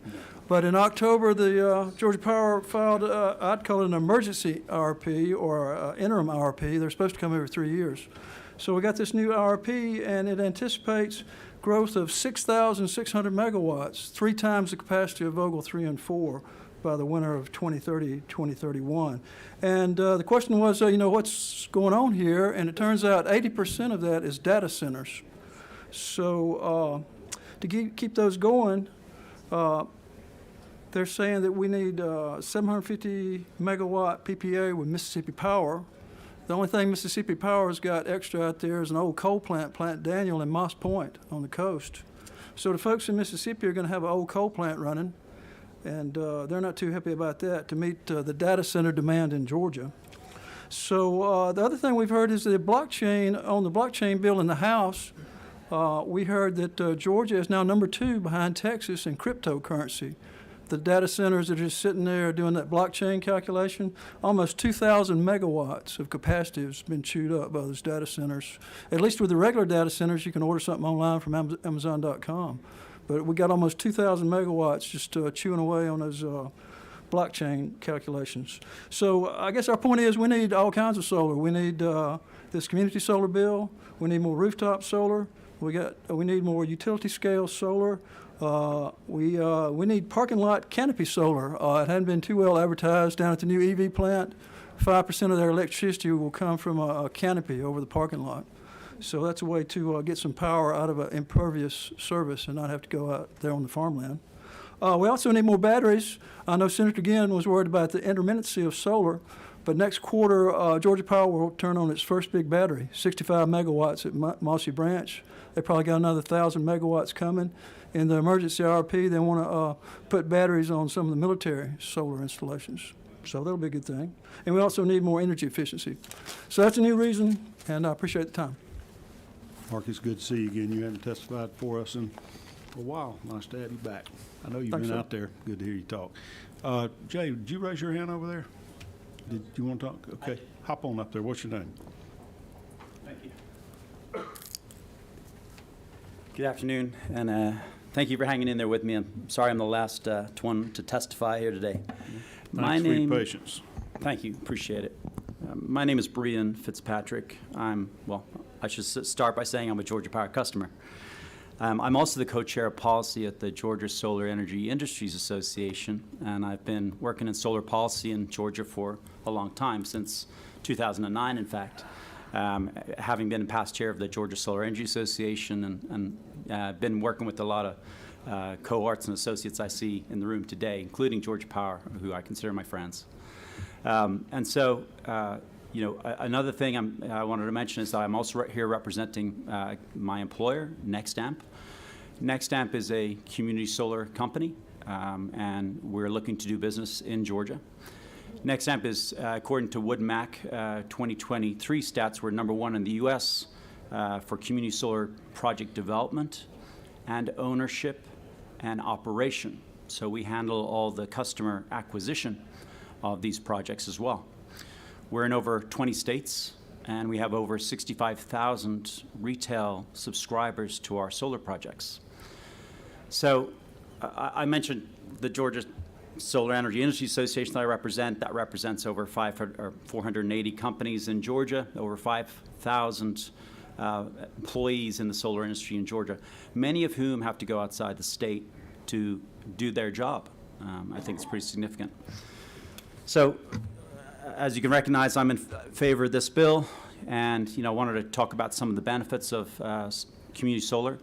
But in October, the Georgia Power filed, I'd call it an emergency IRP or interim IRP. They're supposed to come every 3 years. So we got this new IRP, and it anticipates growth of 6,600 megawatts, 3 times the capacity of Vogtle 3 and 4. By the winter of 2030-2031. And the question was, what's going on here? And it turns out 80% of that is data centers. So to keep those going, they're saying that we need 750 megawatt PPA with Mississippi Power. The only thing Mississippi Power has got extra out there is an old coal plant, Plant Daniel in Moss Point on the coast. So the folks in Mississippi are going to have an old coal plant running. And they're not too happy about that to meet the data center demand in Georgia. So the other thing we've heard is the blockchain bill in the House. We heard that Georgia is now number 2 behind Texas in cryptocurrency. the data centers that are just sitting there doing that blockchain calculation, almost 2,000 megawatts of capacity has been chewed up by those data centers. At least with the regular data centers, you can order something online from Amazon.com. But we got almost 2,000 megawatts just chewing away on those blockchain calculations. So I guess our point is we need all kinds of solar. We need this community solar bill. We need more rooftop solar. We need more utility scale solar. We need parking lot canopy solar. It hadn't been too well advertised down at the new EV plant. 5% of their electricity will come from a canopy over the parking lot. So that's a way to get some power out of an impervious service and not have to go out there on the farmland. We also need more batteries. I know Senator Ginn was worried about the intermittency of solar, but next quarter, Georgia Power will turn on its first big battery, 65 megawatts at Mossy Branch. They probably got another 1,000 megawatts coming. In the emergency RP, they want to put batteries on some of the military solar installations. So that'll be a good thing. And we also need more energy efficiency. So that's a new reason, and I appreciate the time. Mark, it's good to see you again. You haven't testified for us in a while. Nice to have you back. I know you've Thanks, been sir. out there. Good to hear you talk. Jay, did you raise your hand over there? Did you want to talk? Okay, hop on up there. What's your name? Thank you. Good afternoon, and thank you for hanging in there with me. I'm sorry I'm the last one to testify here today. Thanks for your patience. Thank you, appreciate it. My name is Brian Fitzpatrick. I should start by saying I'm a Georgia Power customer. I'm also the co-chair of policy at the Georgia Solar Energy Industries Association, and I've been working in solar policy in Georgia for a long time, since 2009, in fact, having been past chair of the Georgia Solar Energy Association and been working with a lot of cohorts and associates I see in the room today, including Georgia Power, who I consider my friends. Another thing I wanted to mention is that I'm also here representing my employer, NextAmp. NextAmp is a community solar company, and we're looking to do business in Georgia. NextAmp is, according to WoodMac 2023 stats, we're #1 in the U.S. For community solar project development and ownership and operation. So we handle all the customer acquisition of these projects as well. We're in over 20 states, and we have over 65,000 retail subscribers to our solar projects. So I mentioned the Georgia Solar Energy Industry Association that I represent. That represents over 480 companies in Georgia, over 5,000 employees in the solar industry in Georgia, many of whom have to go outside the state to do their job. I think it's pretty significant. So, as you can recognize, I'm in favor of this bill, and I wanted to talk about some of the benefits of community solar.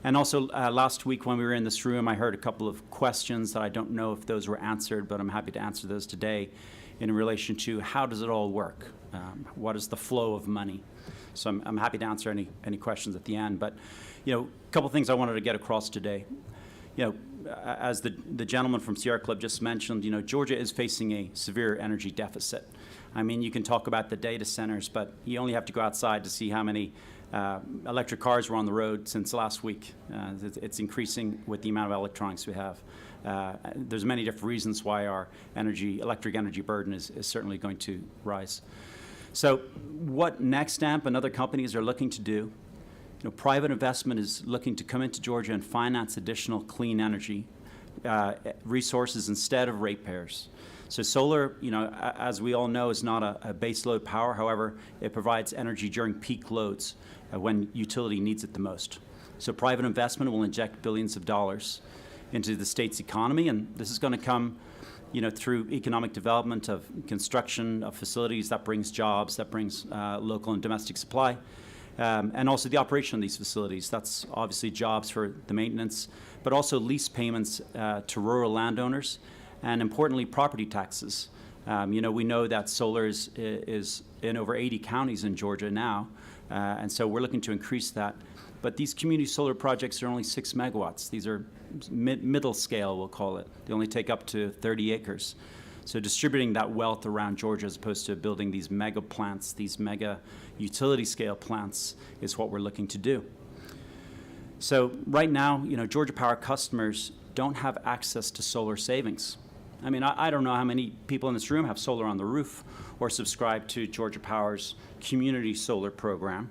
And also, last week when we were in this room, I heard a couple of questions that I don't know if those were answered, but I'm happy to answer those today in relation to how does it all work? What is the flow of money? So I'm happy to answer any questions at the end. But, a couple things I wanted to get across today. As the gentleman from Sierra Club just mentioned, Georgia is facing a severe energy deficit. I mean, you can talk about the data centers, but you only have to go outside to see how many electric cars were on the road since last week. It's increasing with the amount of electronics we have. There's many different reasons why our electric energy burden is certainly going to rise. So what NextAmp and other companies are looking to do, private investment is looking to come into Georgia and finance additional clean energy resources instead of ratepayers. So solar, as we all know, is not a baseload power. However, it provides energy during peak loads when utility needs it the most. So private investment will inject billions of dollars into the state's economy, and this is going to come through economic development of construction of facilities that brings jobs, that brings local and domestic supply. And also the operation of these facilities. That's obviously jobs for the maintenance, but also lease payments to rural landowners, and importantly, property taxes. We know that solar is in over 80 counties in Georgia now, and so we're looking to increase that. But these community solar projects are only 6 megawatts. These are middle scale, we'll call it. They only take up to 30 acres. So distributing that wealth around Georgia as opposed to building these mega plants, these mega utility scale plants, is what we're looking to do. So right now, Georgia Power customers don't have access to solar savings. I mean, I don't know how many people in this room have solar on the roof or subscribe to Georgia Power's community solar program.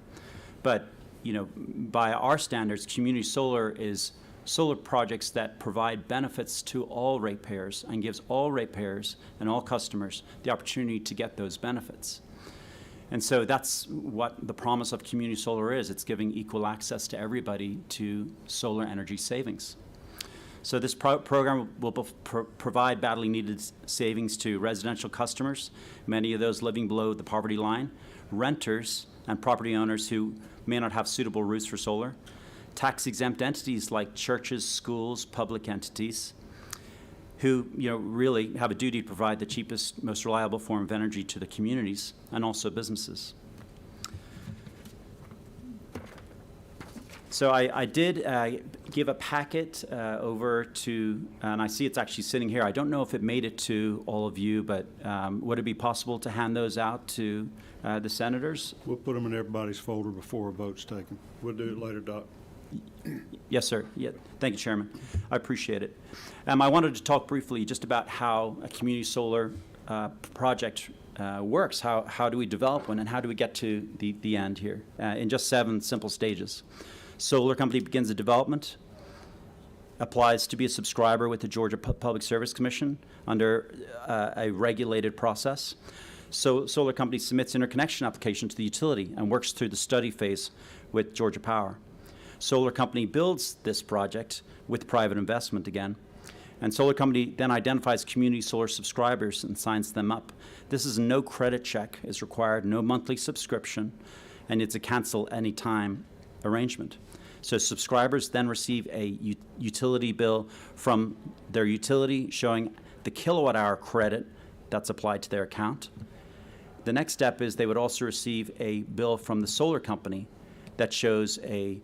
But, by our standards, community solar is solar projects that provide benefits to all ratepayers and gives all ratepayers and all customers the opportunity to get those benefits. And so that's what the promise of community solar is. It's giving equal access to everybody to solar energy savings. So this program will provide badly needed savings to residential customers, many of those living below the poverty line, renters and property owners who may not have suitable roofs for solar, tax-exempt entities like churches, schools, public entities, who really have a duty to provide the cheapest, most reliable form of energy to the communities and also businesses. So I did give a packet over to, and I see it's actually sitting here. I don't know if it made it to all of you, but would it be possible to hand those out to the senators? We'll put them in everybody's folder before a vote's taken. We'll do it later, Doc. Yes, sir. Yeah. Thank you, Chairman. I appreciate it. I wanted to talk briefly just about how a community solar project works. How do we develop one, and how do we get to the end here in just 7 simple stages. Solar company begins the development, applies to be a subscriber with the Georgia Public Service Commission under a regulated process. So solar company submits interconnection application to the utility and works through the study phase with Georgia Power. Solar company builds this project with private investment again. And solar company then identifies community solar subscribers and signs them up. This is a no credit check is required, no monthly subscription, and it's a cancel anytime arrangement. So subscribers then receive a utility bill from their utility showing the kilowatt hour credit that's applied to their account. The next step is they would also receive a bill from the solar company that shows a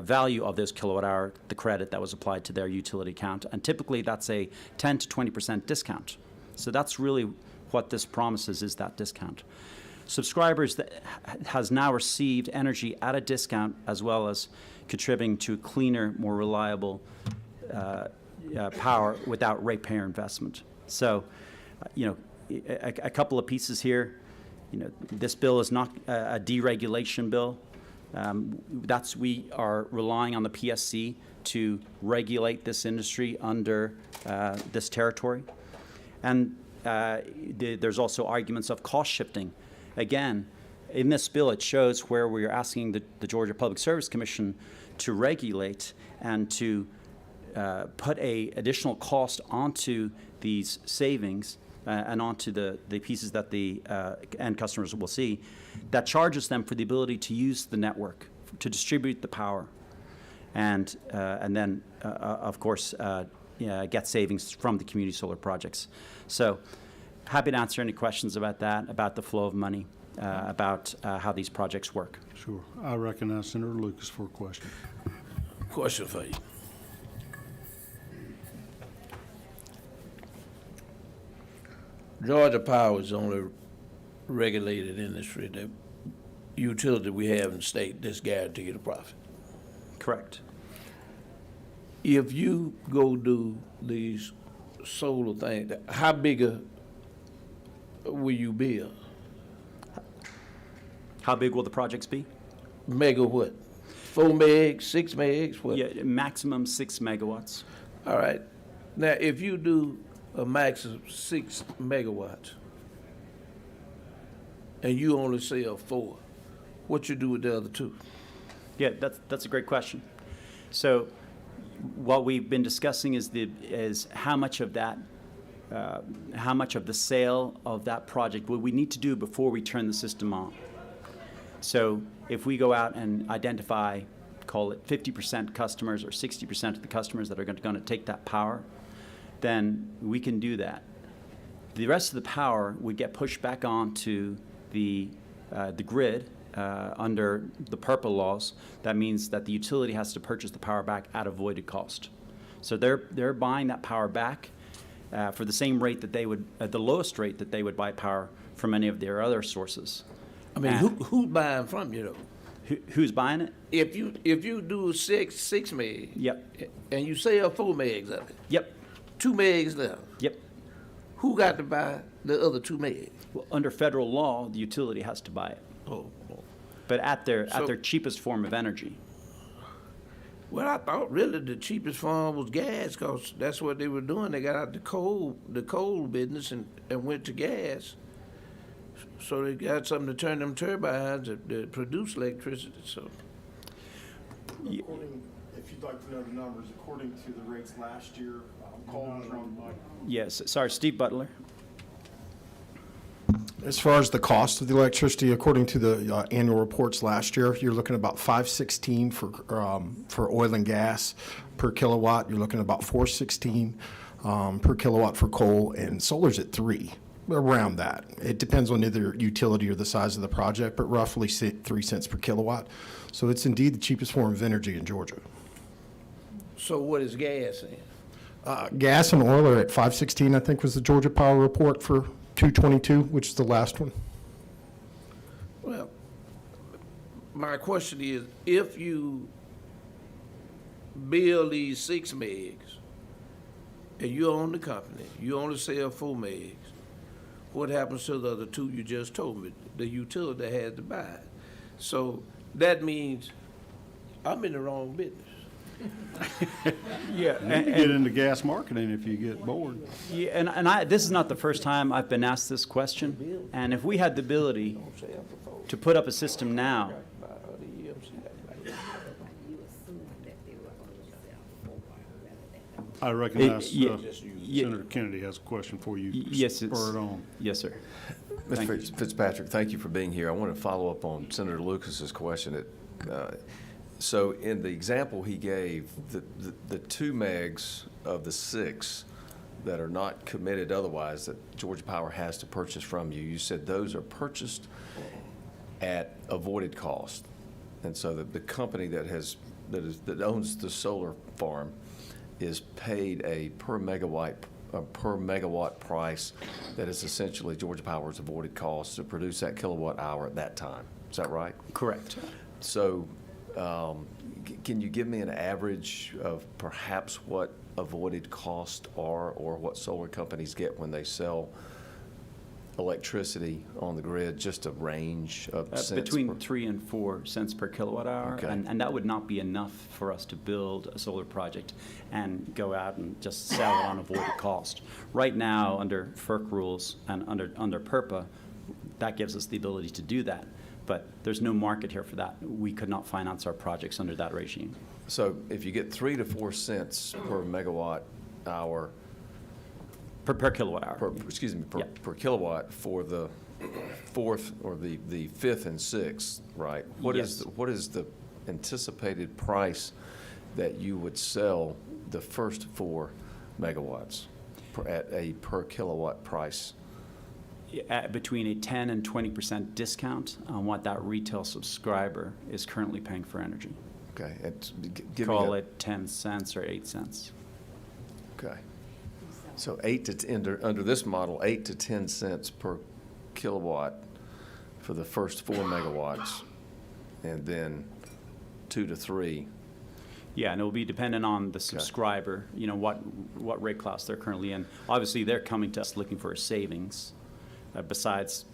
value of those kilowatt hour, the credit that was applied to their utility account. And typically that's a 10 to 20% discount. So that's really what this promises, is that discount. Subscribers that has now received energy at a discount, as well as contributing to cleaner, more reliable power without ratepayer investment. So, a couple of pieces here. This bill is not a deregulation bill. We are relying on the PSC to regulate this industry under this territory. And there's also arguments of cost shifting. Again, in this bill, it shows where we are asking the Georgia Public Service Commission to regulate and to put a additional cost onto these savings and onto the pieces that the end customers will see, that charges them for the ability to use the network, to distribute the power, and then, of course, get savings from the community solar projects. So happy to answer any questions about that, about the flow of money, about how these projects work. Sure. I recognize Senator Lucas for a question. Question for you. Georgia Power is the only regulated industry, the utility we have in the state that's guaranteed a profit. Correct. If you go do these solar things, how big will you build? How big will the projects be? Mega what? 4 megs, 6 megs, what? Yeah, maximum 6 megawatts. All right. Now, if you do a max of 6 megawatts and you only sell 4, what you do with the other 2? Yeah, that's a great question. So what we've been discussing is how much of that, how much of the sale of that project would we need to do before we turn the system on. So if we go out and identify, call it 50% customers or 60% of the customers that are going to take that power, then we can do that. The rest of the power would get pushed back onto the grid under the PURPA laws. That means that the utility has to purchase the power back at avoided cost. So they're buying that power back for the same rate that they would, at the lowest rate that they would buy power from any of their other sources. I mean, who's buying from you, though? Who's buying it? If you do six meg. Yep. And you sell 4 megs of it. Yep. 2 megs left. Yep. Who got to buy the other 2 megs? Well, under federal law, the utility has to buy it, Oh. but at their So- cheapest form of energy. Well, I thought really the cheapest form was gas, because that's what they were doing. They got out the coal business and went to gas. So they got something to turn them turbines that produce electricity, so. According, if you'd like to know the numbers, according to the rates last year, coal was around Yes. Sorry, Steve Butler. As far as the cost of the electricity, according to the annual reports last year, you're looking at about $5.16 for oil and gas per kilowatt. You're looking at about $4.16 per kilowatt for coal, and solar's at $3, around that. It depends on either utility or the size of the project, but roughly 3 cents per kilowatt. So it's indeed the cheapest form of energy in Georgia. So what is gas in? Gas and oil are at $5.16, I think was the Georgia Power report for 222, which is the last one. Well, my question is, if you build these 6 megs, and you own the company, you only sell 4 megs, what happens to the other 2 you just told me? The utility had to buy it. So that means I'm in the wrong business. Yeah. You can get into gas marketing if you get bored. Yeah, and this is not the first time I've been asked this question. And if we had the ability to put up a system now, I recognize yeah, Senator Kennedy has a question for you. yes, Spur it on. Yes, sir. Thank you. Mr. Fitzpatrick, thank you for being here. I want to follow up on Senator Lucas's question. So in the example he gave, the 2 megs of the 6 that are not committed otherwise that Georgia Power has to purchase from you, you said those are purchased at avoided cost. And so the company that owns the solar farm is paid a per megawatt price that is essentially Georgia Power's avoided cost to produce that kilowatt hour at that time. Is that right? Correct. So can you give me an average of perhaps what avoided costs are, or what solar companies get when they sell electricity on the grid, just a range of cents? Between 3 and 4 cents per kilowatt hour. Okay. And that would not be enough for us to build a solar project and go out and just sell it on avoided cost. Right now, under FERC rules and under PURPA, that gives us the ability to do that. But there's no market here for that. We could not finance our projects under that regime. So if you get 3 to 4 cents per megawatt hour, per kilowatt hour. per kilowatt for the 4th or the 5th and 6th, right? What is the anticipated price that you would sell the first 4 megawatts at a per kilowatt price? Between a 10 and 20% discount on what that retail subscriber is currently paying for energy. Okay. Call it 10 cents or 8 cents. Okay. So under this model, 8 to 10 cents per kilowatt for the first 4 megawatts, and then 2 to 3. Yeah, and it will be dependent on the subscriber, what rate class they're currently in. Obviously, they're coming to us looking for a savings, besides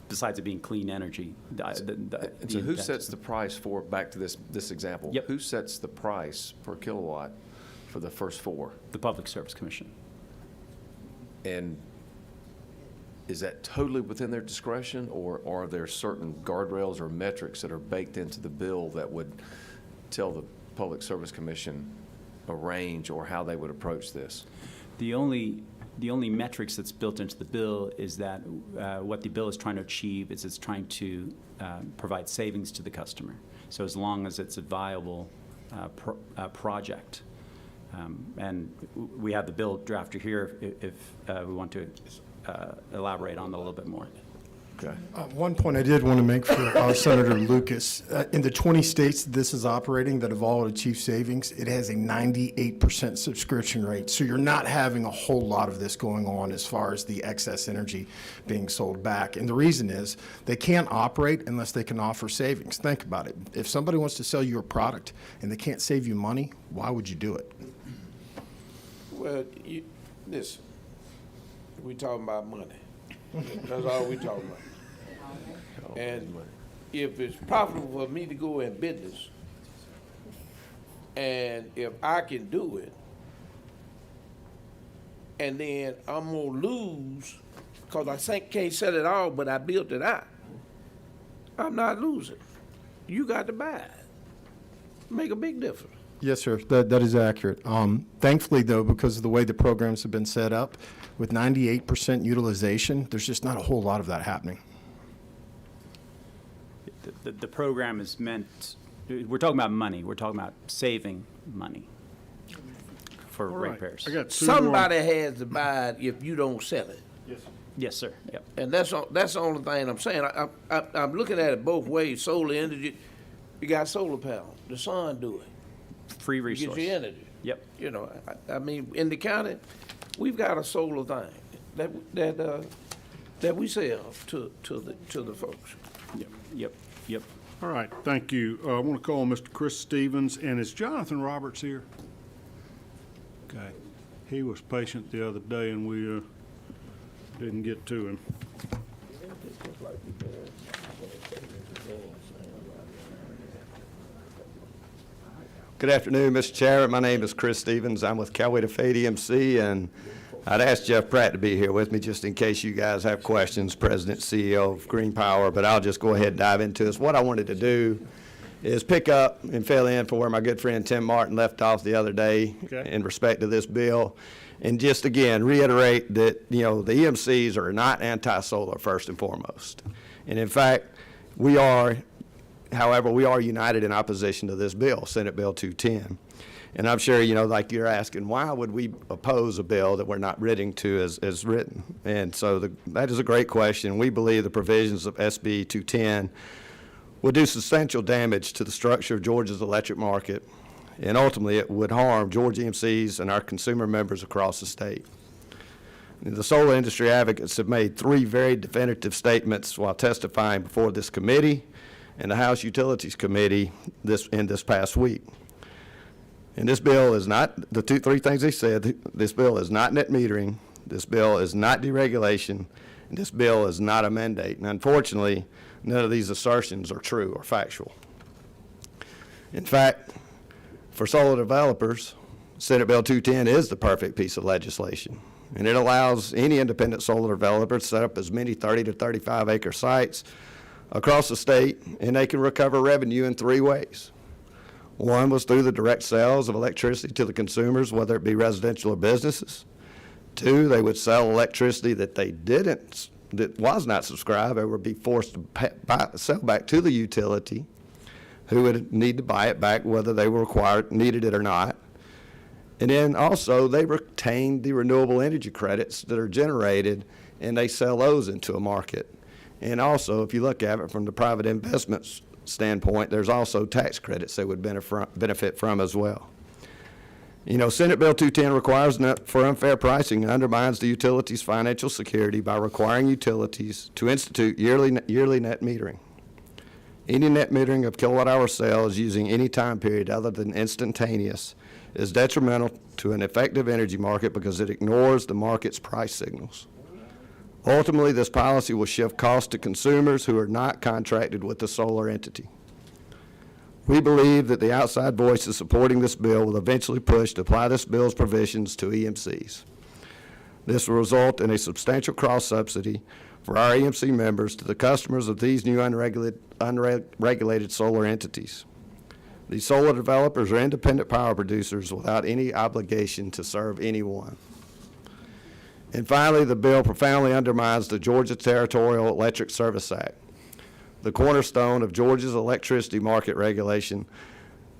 besides it being clean energy. So who sets the price for, back to this example? Yep. Who sets the price per kilowatt for the first 4? The Public Service Commission. And is that totally within their discretion, or are there certain guardrails or metrics that are baked into the bill that would tell the Public Service Commission a range or how they would approach this? The only metrics that's built into the bill is that what the bill is trying to achieve is it's trying to provide savings to the customer. So as long as it's a viable project. And we have the bill drafter here if we want to elaborate on that a little bit more. Okay. One point I did want to make for Senator Lucas, in the 20 states this is operating that have all achieved savings, it has a 98% subscription rate. So you're not having a whole lot of this going on as far as the excess energy being sold back. And the reason is they can't operate unless they can offer savings. Think about it. If somebody wants to sell you a product and they can't save you money, why would you do it? Well, listen, we talking about money. That's all we talking about. And if it's profitable for me to go in business, and if I can do it, and then I'm gonna lose, cause I can't sell it all, but I built it out, I'm not losing. You got to buy it. Make a big difference. Yes, sir. That is accurate. Thankfully, though, because of the way the programs have been set up, with 98% utilization, there's just not a whole lot of that happening. The program is meant, we're talking about money, we're talking about saving money for All right. ratepayers. I got two more. Somebody has to buy it if you don't sell it. Yes, sir, yep. And that's the only thing I'm saying. I'm looking at it both ways. Solar energy, you got solar panels. The sun do it. Free You resource. get your energy. Yep. You know, I mean, in the county, we've got a solar thing that we sell to the folks. Yep. All right, thank you. I want to call Mr. Chris Stevens, and is Jonathan Roberts here? Okay. He was patient the other day, and we didn't get to him. Good afternoon, Mr. Chairman. My name is Chris Stevens. I'm with Coweta Fade EMC, and I'd ask Jeff Pratt to be here with me just in case you guys have questions, President, CEO of Green Power, but I'll just go ahead and dive into this. What I wanted to do is pick up and fill in for where my good friend Tim Martin left off the other day in respect to this bill, and just again reiterate that, the EMCs are not anti-solar first and foremost. And in fact, we are united in opposition to this bill, Senate Bill 210. And I'm sure, like you're asking, why would we oppose a bill that we're not reading to as written? And so that is a great question. We believe the provisions of SB 210 would do substantial damage to the structure of Georgia's electric market, and ultimately it would harm Georgia EMCs and our consumer members across the state. The solar industry advocates have made three very definitive statements while testifying before this committee and the House Utilities Committee this past week. And this bill is not, three things they said, this bill is not net metering, this bill is not deregulation, and this bill is not a mandate. And unfortunately, none of these assertions are true or factual. In fact, for solar developers, Senate Bill 210 is the perfect piece of legislation. And it allows any independent solar developer to set up as many 30 to 35 acre sites across the state, and they can recover revenue in three ways. One was through the direct sales of electricity to the consumers, whether it be residential or businesses. Two, they would sell electricity that that was not subscribed, or would be forced to sell back to the utility, who would need to buy it back whether they were needed it or not. And then also they retain the renewable energy credits that are generated, and they sell those into a market. And also, if you look at it from the private investments standpoint, there's also tax credits they would benefit from as well. Senate Bill 210 requires for unfair pricing and undermines the utilities' financial security by requiring utilities to institute yearly net metering. Any net metering of kilowatt-hour sales using any time period other than instantaneous is detrimental to an effective energy market because it ignores the market's price signals. Ultimately, this policy will shift costs to consumers who are not contracted with the solar entity. We believe that the outside voices supporting this bill will eventually push to apply this bill's provisions to EMCs. This will result in a substantial cross-subsidy for our EMC members to the customers of these new unregulated solar entities. These solar developers are independent power producers without any obligation to serve anyone. And finally, the bill profoundly undermines the Georgia Territorial Electric Service Act, the cornerstone of Georgia's electricity market regulation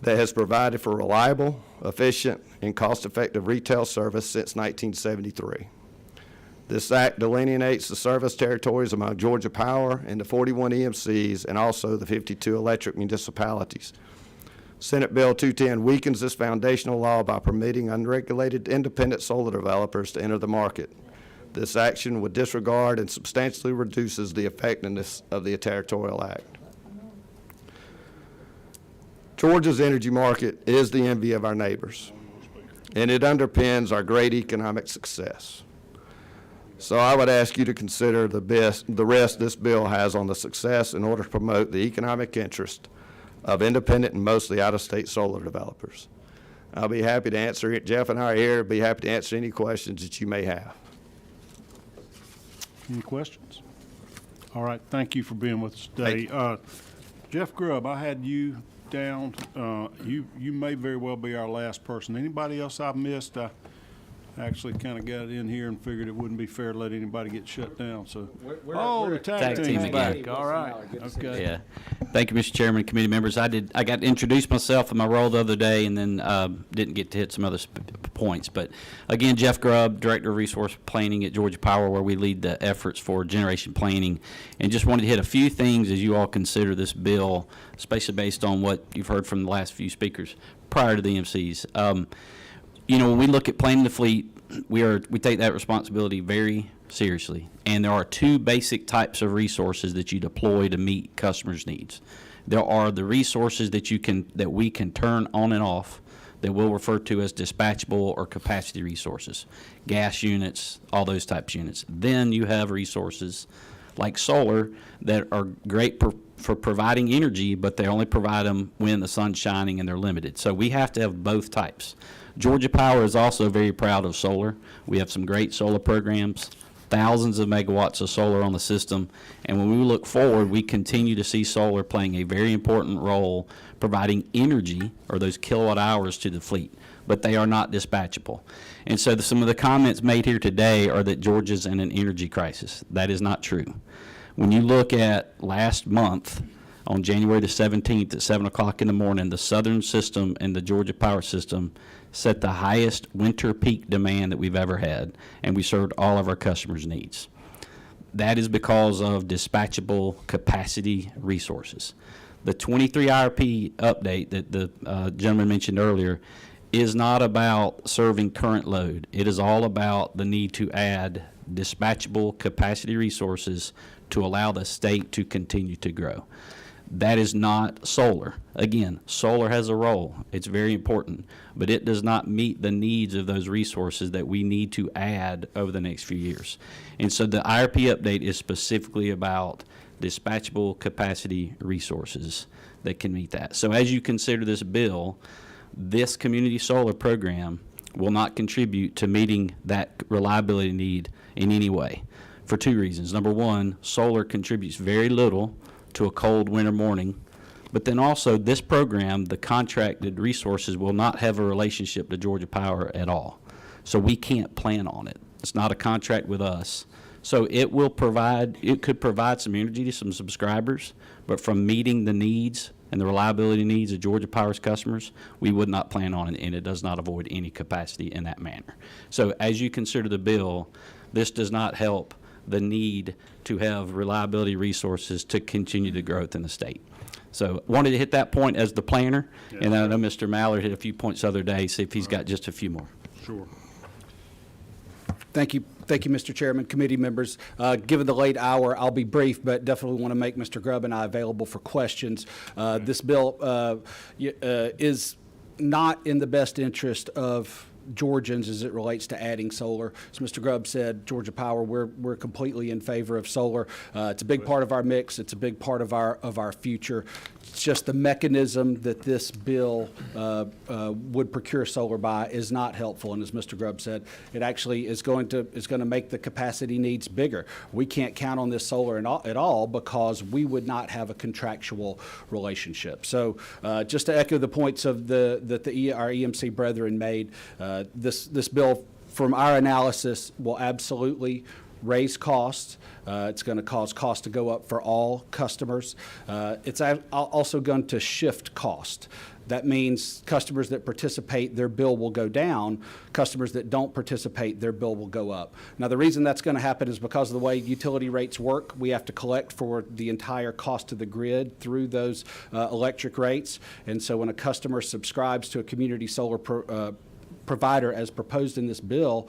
that has provided for reliable, efficient, and cost-effective retail service since 1973. This act delineates the service territories among Georgia Power and the 41 EMCs and also the 52 electric municipalities. Senate Bill 210 weakens this foundational law by permitting unregulated independent solar developers to enter the market. This action would disregard and substantially reduces the effectiveness of the Territorial Act. Georgia's energy market is the envy of our neighbors, and it underpins our great economic success. So I would ask you to consider the rest this bill has on the success in order to promote the economic interest of independent and mostly out-of-state solar developers. I'll be happy to answer it. Jeff and I are here, be happy to answer any questions that you may have. Any questions? All right, thank you for being with us today. Jeff Grubb, I had you down. You may very well be our last person. Anybody else I've missed? I actually kind of got in here and figured it wouldn't be fair to let anybody get shut down. So, the tag team's back. All right. Okay. Yeah. Thank you, Mr. Chairman, committee members. I got to introduce myself in my role the other day, and then didn't get to hit some other points. But again, Jeff Grubb, Director of Resource Planning at Georgia Power, where we lead the efforts for generation planning, and just wanted to hit a few things as you all consider this bill, especially based on what you've heard from the last few speakers prior to the EMCs. When we look at planning the fleet, we take that responsibility very seriously. And there are two basic types of resources that you deploy to meet customers' needs. There are the resources that we can turn on and off that we'll refer to as dispatchable or capacity resources, gas units, all those types of units. Then you have resources like solar that are great for providing energy, but they only provide them when the sun's shining and they're limited. So we have to have both types. Georgia Power is also very proud of solar. We have some great solar programs, thousands of megawatts of solar on the system, and when we look forward, we continue to see solar playing a very important role providing energy, or those kilowatt hours, to the fleet, but they are not dispatchable. And so some of the comments made here today are that Georgia's in an energy crisis. That is not true. When you look at last month, on January the 17th at 7 o'clock in the morning, the Southern system and the Georgia Power system set the highest winter peak demand that we've ever had, and we served all of our customers' needs. That is because of dispatchable capacity resources. The 23 IRP update that the gentleman mentioned earlier is not about serving current load. It is all about the need to add dispatchable capacity resources to allow the state to continue to grow. That is not solar. Again, solar has a role. It's very important, but it does not meet the needs of those resources that we need to add over the next few years. And so the IRP update is specifically about dispatchable capacity resources that can meet that. So as you consider this bill, this community solar program will not contribute to meeting that reliability need in any way for two reasons. Number one, solar contributes very little to a cold winter morning, but then also this program, the contracted resources, will not have a relationship to Georgia Power at all. So we can't plan on it. It's not a contract with us. So it could provide some energy to some subscribers, but from meeting the needs and the reliability needs of Georgia Power's customers, we would not plan on it, and it does not avoid any capacity in that manner. So as you consider the bill, this does not help the need to have reliability resources to continue the growth in the state. So wanted to hit that point as the planner, and I know Mr. Mallard hit a few points the other day, see if he's got just a few more. Sure. Thank you, Mr. Chairman, committee members. Given the late hour, I'll be brief, but definitely want to make Mr. Grubb and I available for questions. This bill is not in the best interest of Georgians as it relates to adding solar. As Mr. Grubb said, Georgia Power, we're completely in favor of solar. It's a big part of our mix. It's a big part of our future. It's just the mechanism that this bill would procure solar by is not helpful. And as Mr. Grubb said, it actually is going to make the capacity needs bigger. We can't count on this solar at all because we would not have a contractual relationship. So just to echo the points of that our EMC brethren made, this bill, from our analysis, will absolutely raise costs. It's going to cause costs to go up for all customers. It's also going to shift cost. That means customers that participate, their bill will go down. Customers that don't participate, their bill will go up. Now, the reason that's going to happen is because of the way utility rates work. We have to collect for the entire cost of the grid through those electric rates. And so when a customer subscribes to a community solar provider as proposed in this bill,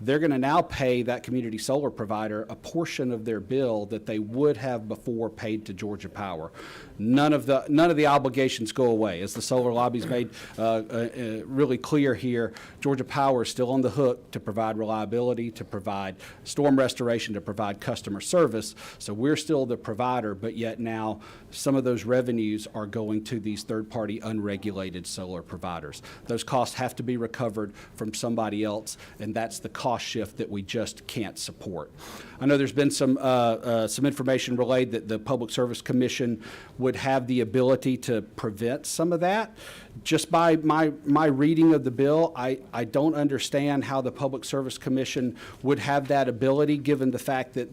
they're going to now pay that community solar provider a portion of their bill that they would have before paid to Georgia Power. None of the obligations go away. As the solar lobby's made really clear here, Georgia Power is still on the hook to provide reliability, to provide storm restoration, to provide customer service. So we're still the provider, but yet now some of those revenues are going to these third-party unregulated solar providers. Those costs have to be recovered from somebody else, and that's the cost shift that we just can't support. I know there's been some information relayed that the Public Service Commission would have the ability to prevent some of that. Just by my reading of the bill, I don't understand how the Public Service Commission would have that ability, given the fact that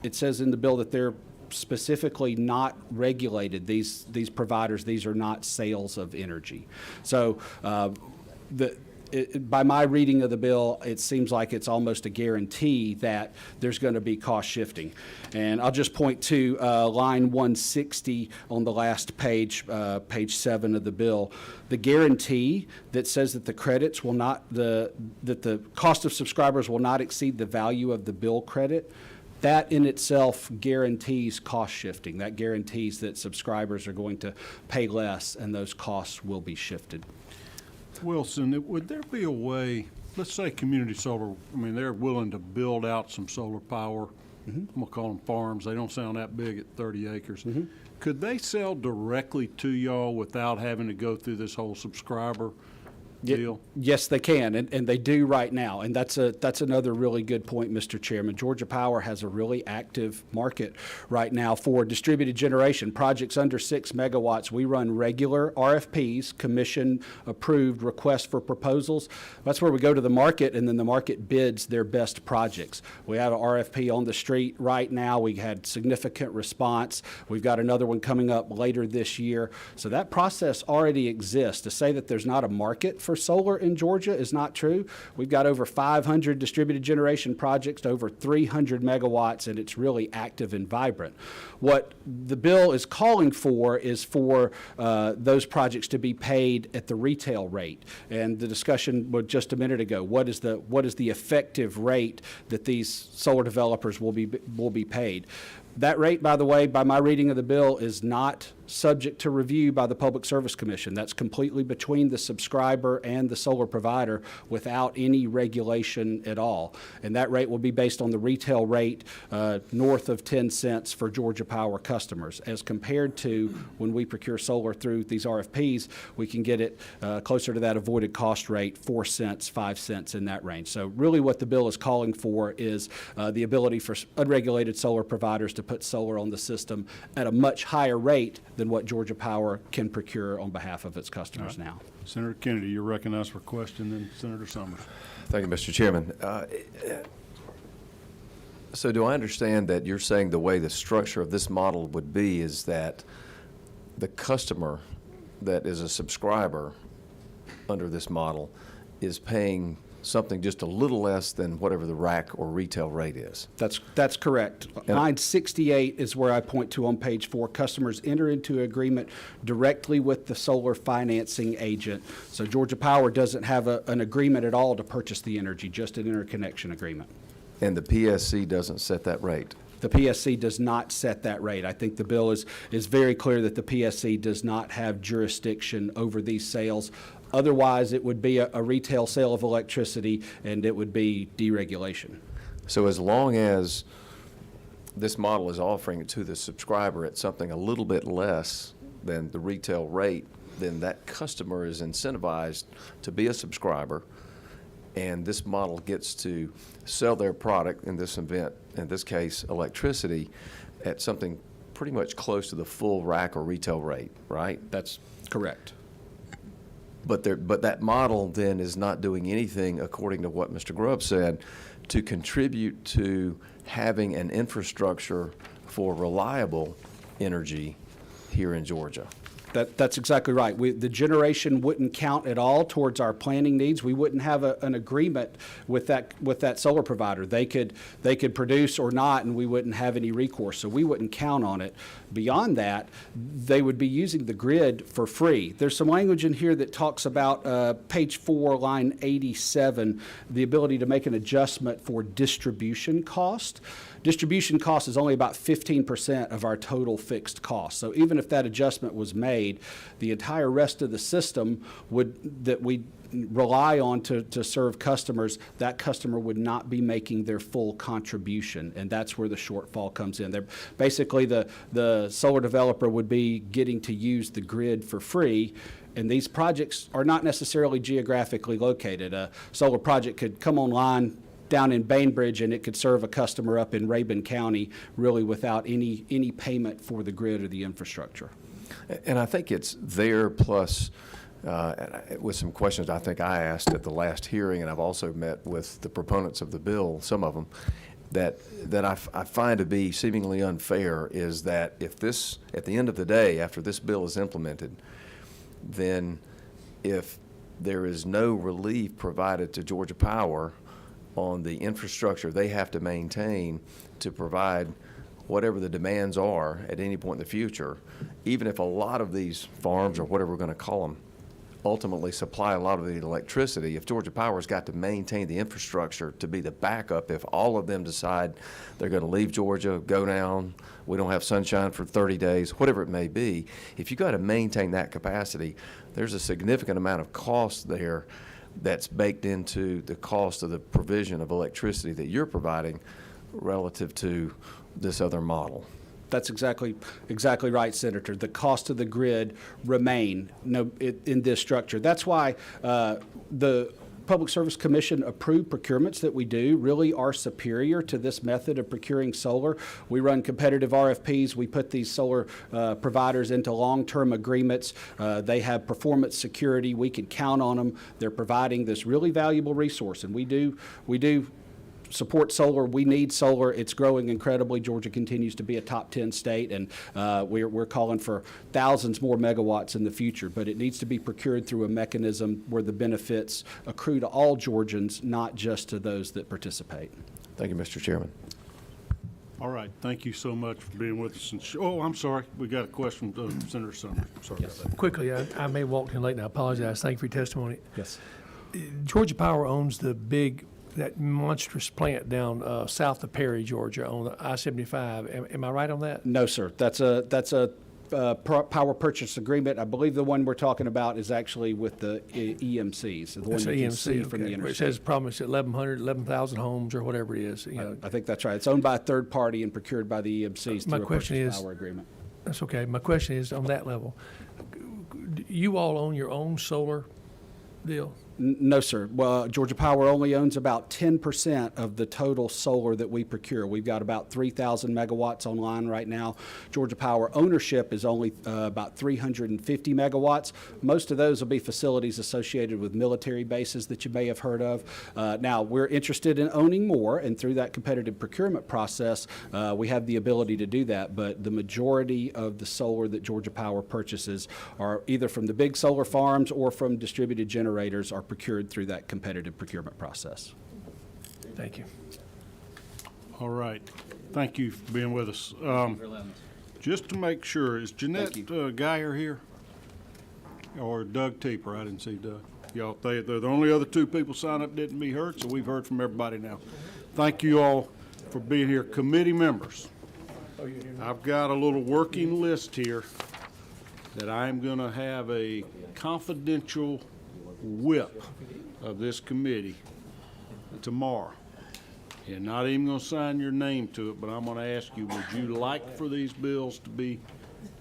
it says in the bill that they're specifically not regulated. These providers, these are not sales of energy. So by my reading of the bill, it seems like it's almost a guarantee that there's going to be cost shifting. And I'll just point to line 160 on the last page, page 7 of the bill. The guarantee that says that the credits will not, that the cost of subscribers will not exceed the value of the bill credit, that in itself guarantees cost shifting. That guarantees that subscribers are going to pay less and those costs will be shifted. Wilson, would there be a way, let's say community solar, I mean, they're willing to build out some solar power. I'm going to call them farms. They don't sound that big at 30 acres. Could they sell directly to y'all without having to go through this whole subscriber deal? Yes, they can, and they do right now. And that's another really good point, Mr. Chairman. Georgia Power has a really active market right now for distributed generation. Projects under 6 megawatts, we run regular RFPs, commission-approved requests for proposals. That's where we go to the market, and then the market bids their best projects. We have an RFP on the street right now. We had significant response. We've got another one coming up later this year. So that process already exists. To say that there's not a market for solar in Georgia is not true. We've got over 500 distributed generation projects to over 300 megawatts, and it's really active and vibrant. What the bill is calling for is for those projects to be paid at the retail rate. And the discussion was just a minute ago. What is the effective rate that these solar developers will be paid? That rate, by the way, by my reading of the bill, is not subject to review by the Public Service Commission. That's completely between the subscriber and the solar provider without any regulation at all. And that rate will be based on the retail rate north of 10 cents for Georgia Power customers. As compared to when we procure solar through these RFPs, we can get it closer to that avoided cost rate, 4 cents, 5 cents, in that range. So really what the bill is calling for is the ability for unregulated solar providers to put solar on the system at a much higher rate than what Georgia Power can procure on behalf of its customers now. Senator Kennedy, you're recognized for a question, then Senator Summers. Thank you, Mr. Chairman. So do I understand that you're saying the way the structure of this model would be is that the customer that is a subscriber under this model is paying something just a little less than whatever the rack or retail rate is? That's correct. Line 68 is where I point to on page 4. Customers enter into agreement directly with the solar financing agent. So Georgia Power doesn't have an agreement at all to purchase the energy, just an interconnection agreement. And the PSC doesn't set that rate? The PSC does not set that rate. I think the bill is very clear that the PSC does not have jurisdiction over these sales. Otherwise, it would be a retail sale of electricity, and it would be deregulation. So as long as this model is offering it to the subscriber at something a little bit less than the retail rate, then that customer is incentivized to be a subscriber, and this model gets to sell their product, in this event, in this case, electricity, at something pretty much close to the full rack or retail rate, right? That's correct. But that model then is not doing anything, according to what Mr. Grubb said, to contribute to having an infrastructure for reliable energy here in Georgia. That's exactly right. The generation wouldn't count at all towards our planning needs. We wouldn't have an agreement with that solar provider. They could produce or not, and we wouldn't have any recourse. So we wouldn't count on it. Beyond that, they would be using the grid for free. There's some language in here that talks about page 4, line 87, the ability to make an adjustment for distribution cost. Distribution cost is only about 15% of our total fixed cost. So even if that adjustment was made, the entire rest of the system that we rely on to serve customers, that customer would not be making their full contribution, and that's where the shortfall comes in. Basically, the solar developer would be getting to use the grid for free, and these projects are not necessarily geographically located. A solar project could come online down in Bainbridge, and it could serve a customer up in Rabun County, really without any payment for the grid or the infrastructure. And I think it's there, plus with some questions I think I asked at the last hearing, and I've also met with the proponents of the bill, some of them, that I find to be seemingly unfair is that if this, at the end of the day, after this bill is implemented, then if there is no relief provided to Georgia Power on the infrastructure they have to maintain to provide whatever the demands are at any point in the future, even if a lot of these farms, or whatever we're going to call them, ultimately supply a lot of the electricity, if Georgia Power's got to maintain the infrastructure to be the backup, if all of them decide they're going to leave Georgia, go down, we don't have sunshine for 30 days, whatever it may be, if you got to maintain that capacity, there's a significant amount of cost there that's baked into the cost of the provision of electricity that you're providing relative to this other model. That's exactly right, Senator. The cost of the grid remain in this structure. That's why the Public Service Commission approved procurements that we do really are superior to this method of procuring solar. We run competitive RFPs. We put these solar providers into long-term agreements. They have performance security. We can count on them. They're providing this really valuable resource, and we do support solar. We need solar. It's growing incredibly. Georgia continues to be a top 10 state, and we're calling for thousands more megawatts in the future, but it needs to be procured through a mechanism where the benefits accrue to all Georgians, not just to those that participate. Thank you, Mr. Chairman. All right, thank you so much for being with us. Oh, I'm sorry, we got a question from Senator Summers. Sorry about that. Quickly, I may have walked in late, and I apologize. Thank you for your testimony. Yes. Georgia Power owns that monstrous plant down south of Perry, Georgia, on I-75. Am I right on that? No, sir. That's a power purchase agreement. I believe the one we're talking about is actually with the EMCs, the one you can see from the interstate. It says promise 11,000 homes or whatever it is. I think that's right. It's owned by a third party and procured by the EMCs through a purchase power agreement. That's okay. My question is on that level. You all own your own solar deal? No, sir. Well, Georgia Power only owns about 10% of the total solar that we procure. We've got about 3,000 megawatts online right now. Georgia Power ownership is only about 350 megawatts. Most of those will be facilities associated with military bases that you may have heard of. Now, we're interested in owning more, and through that competitive procurement process, we have the ability to do that, but the majority of the solar that Georgia Power purchases are either from the big solar farms or from distributed generators are procured through that competitive procurement process. Thank you. All right. Thank you for being with us. Just to make sure, is Jeanette Geyer here? Or Doug Teeper? I didn't see Doug. Y'all, they're the only other two people signed up didn't be heard, so we've heard from everybody now. Thank you all for being here. Committee members, I've got a little working list here that I'm going to have a confidential whip of this committee tomorrow. And not even going to sign your name to it, but I'm going to ask you, would you like for these bills to be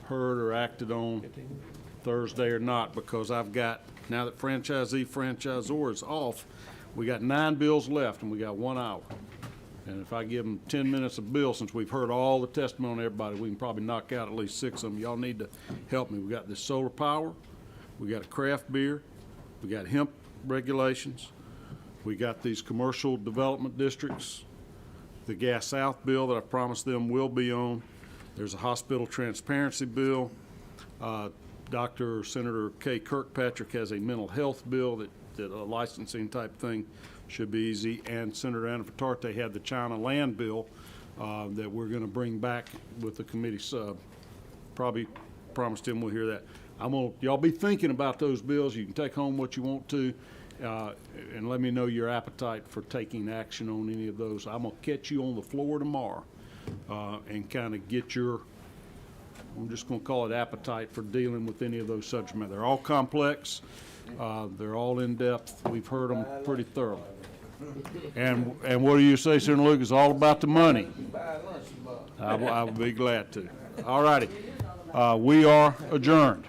heard or acted on Thursday or not? Because I've got, now that franchisor is off, we got 9 bills left and we got 1 hour. And if I give them 10 minutes of bill, since we've heard all the testimony of everybody, we can probably knock out at least 6 of them. Y'all need to help me. We got this solar power, we got a craft beer, we got hemp regulations, we got these commercial development districts, the Gas South bill that I promised them will be on. There's a hospital transparency bill. Senator Kay Kirkpatrick has a mental health bill that a licensing type thing should be easy. And Senator Anna Vitarte had the China land bill that we're going to bring back with the committee sub. Probably promised him we'll hear that. Y'all be thinking about those bills. You can take home what you want to, and let me know your appetite for taking action on any of those. I'm going to catch you on the floor tomorrow and kind of get your, I'm just going to call it appetite for dealing with any of those subject matter. They're all complex. They're all in-depth. We've heard them pretty thoroughly. And what do you say, Senator Luke? It's all about the money. I will be glad to. All righty. We are adjourned.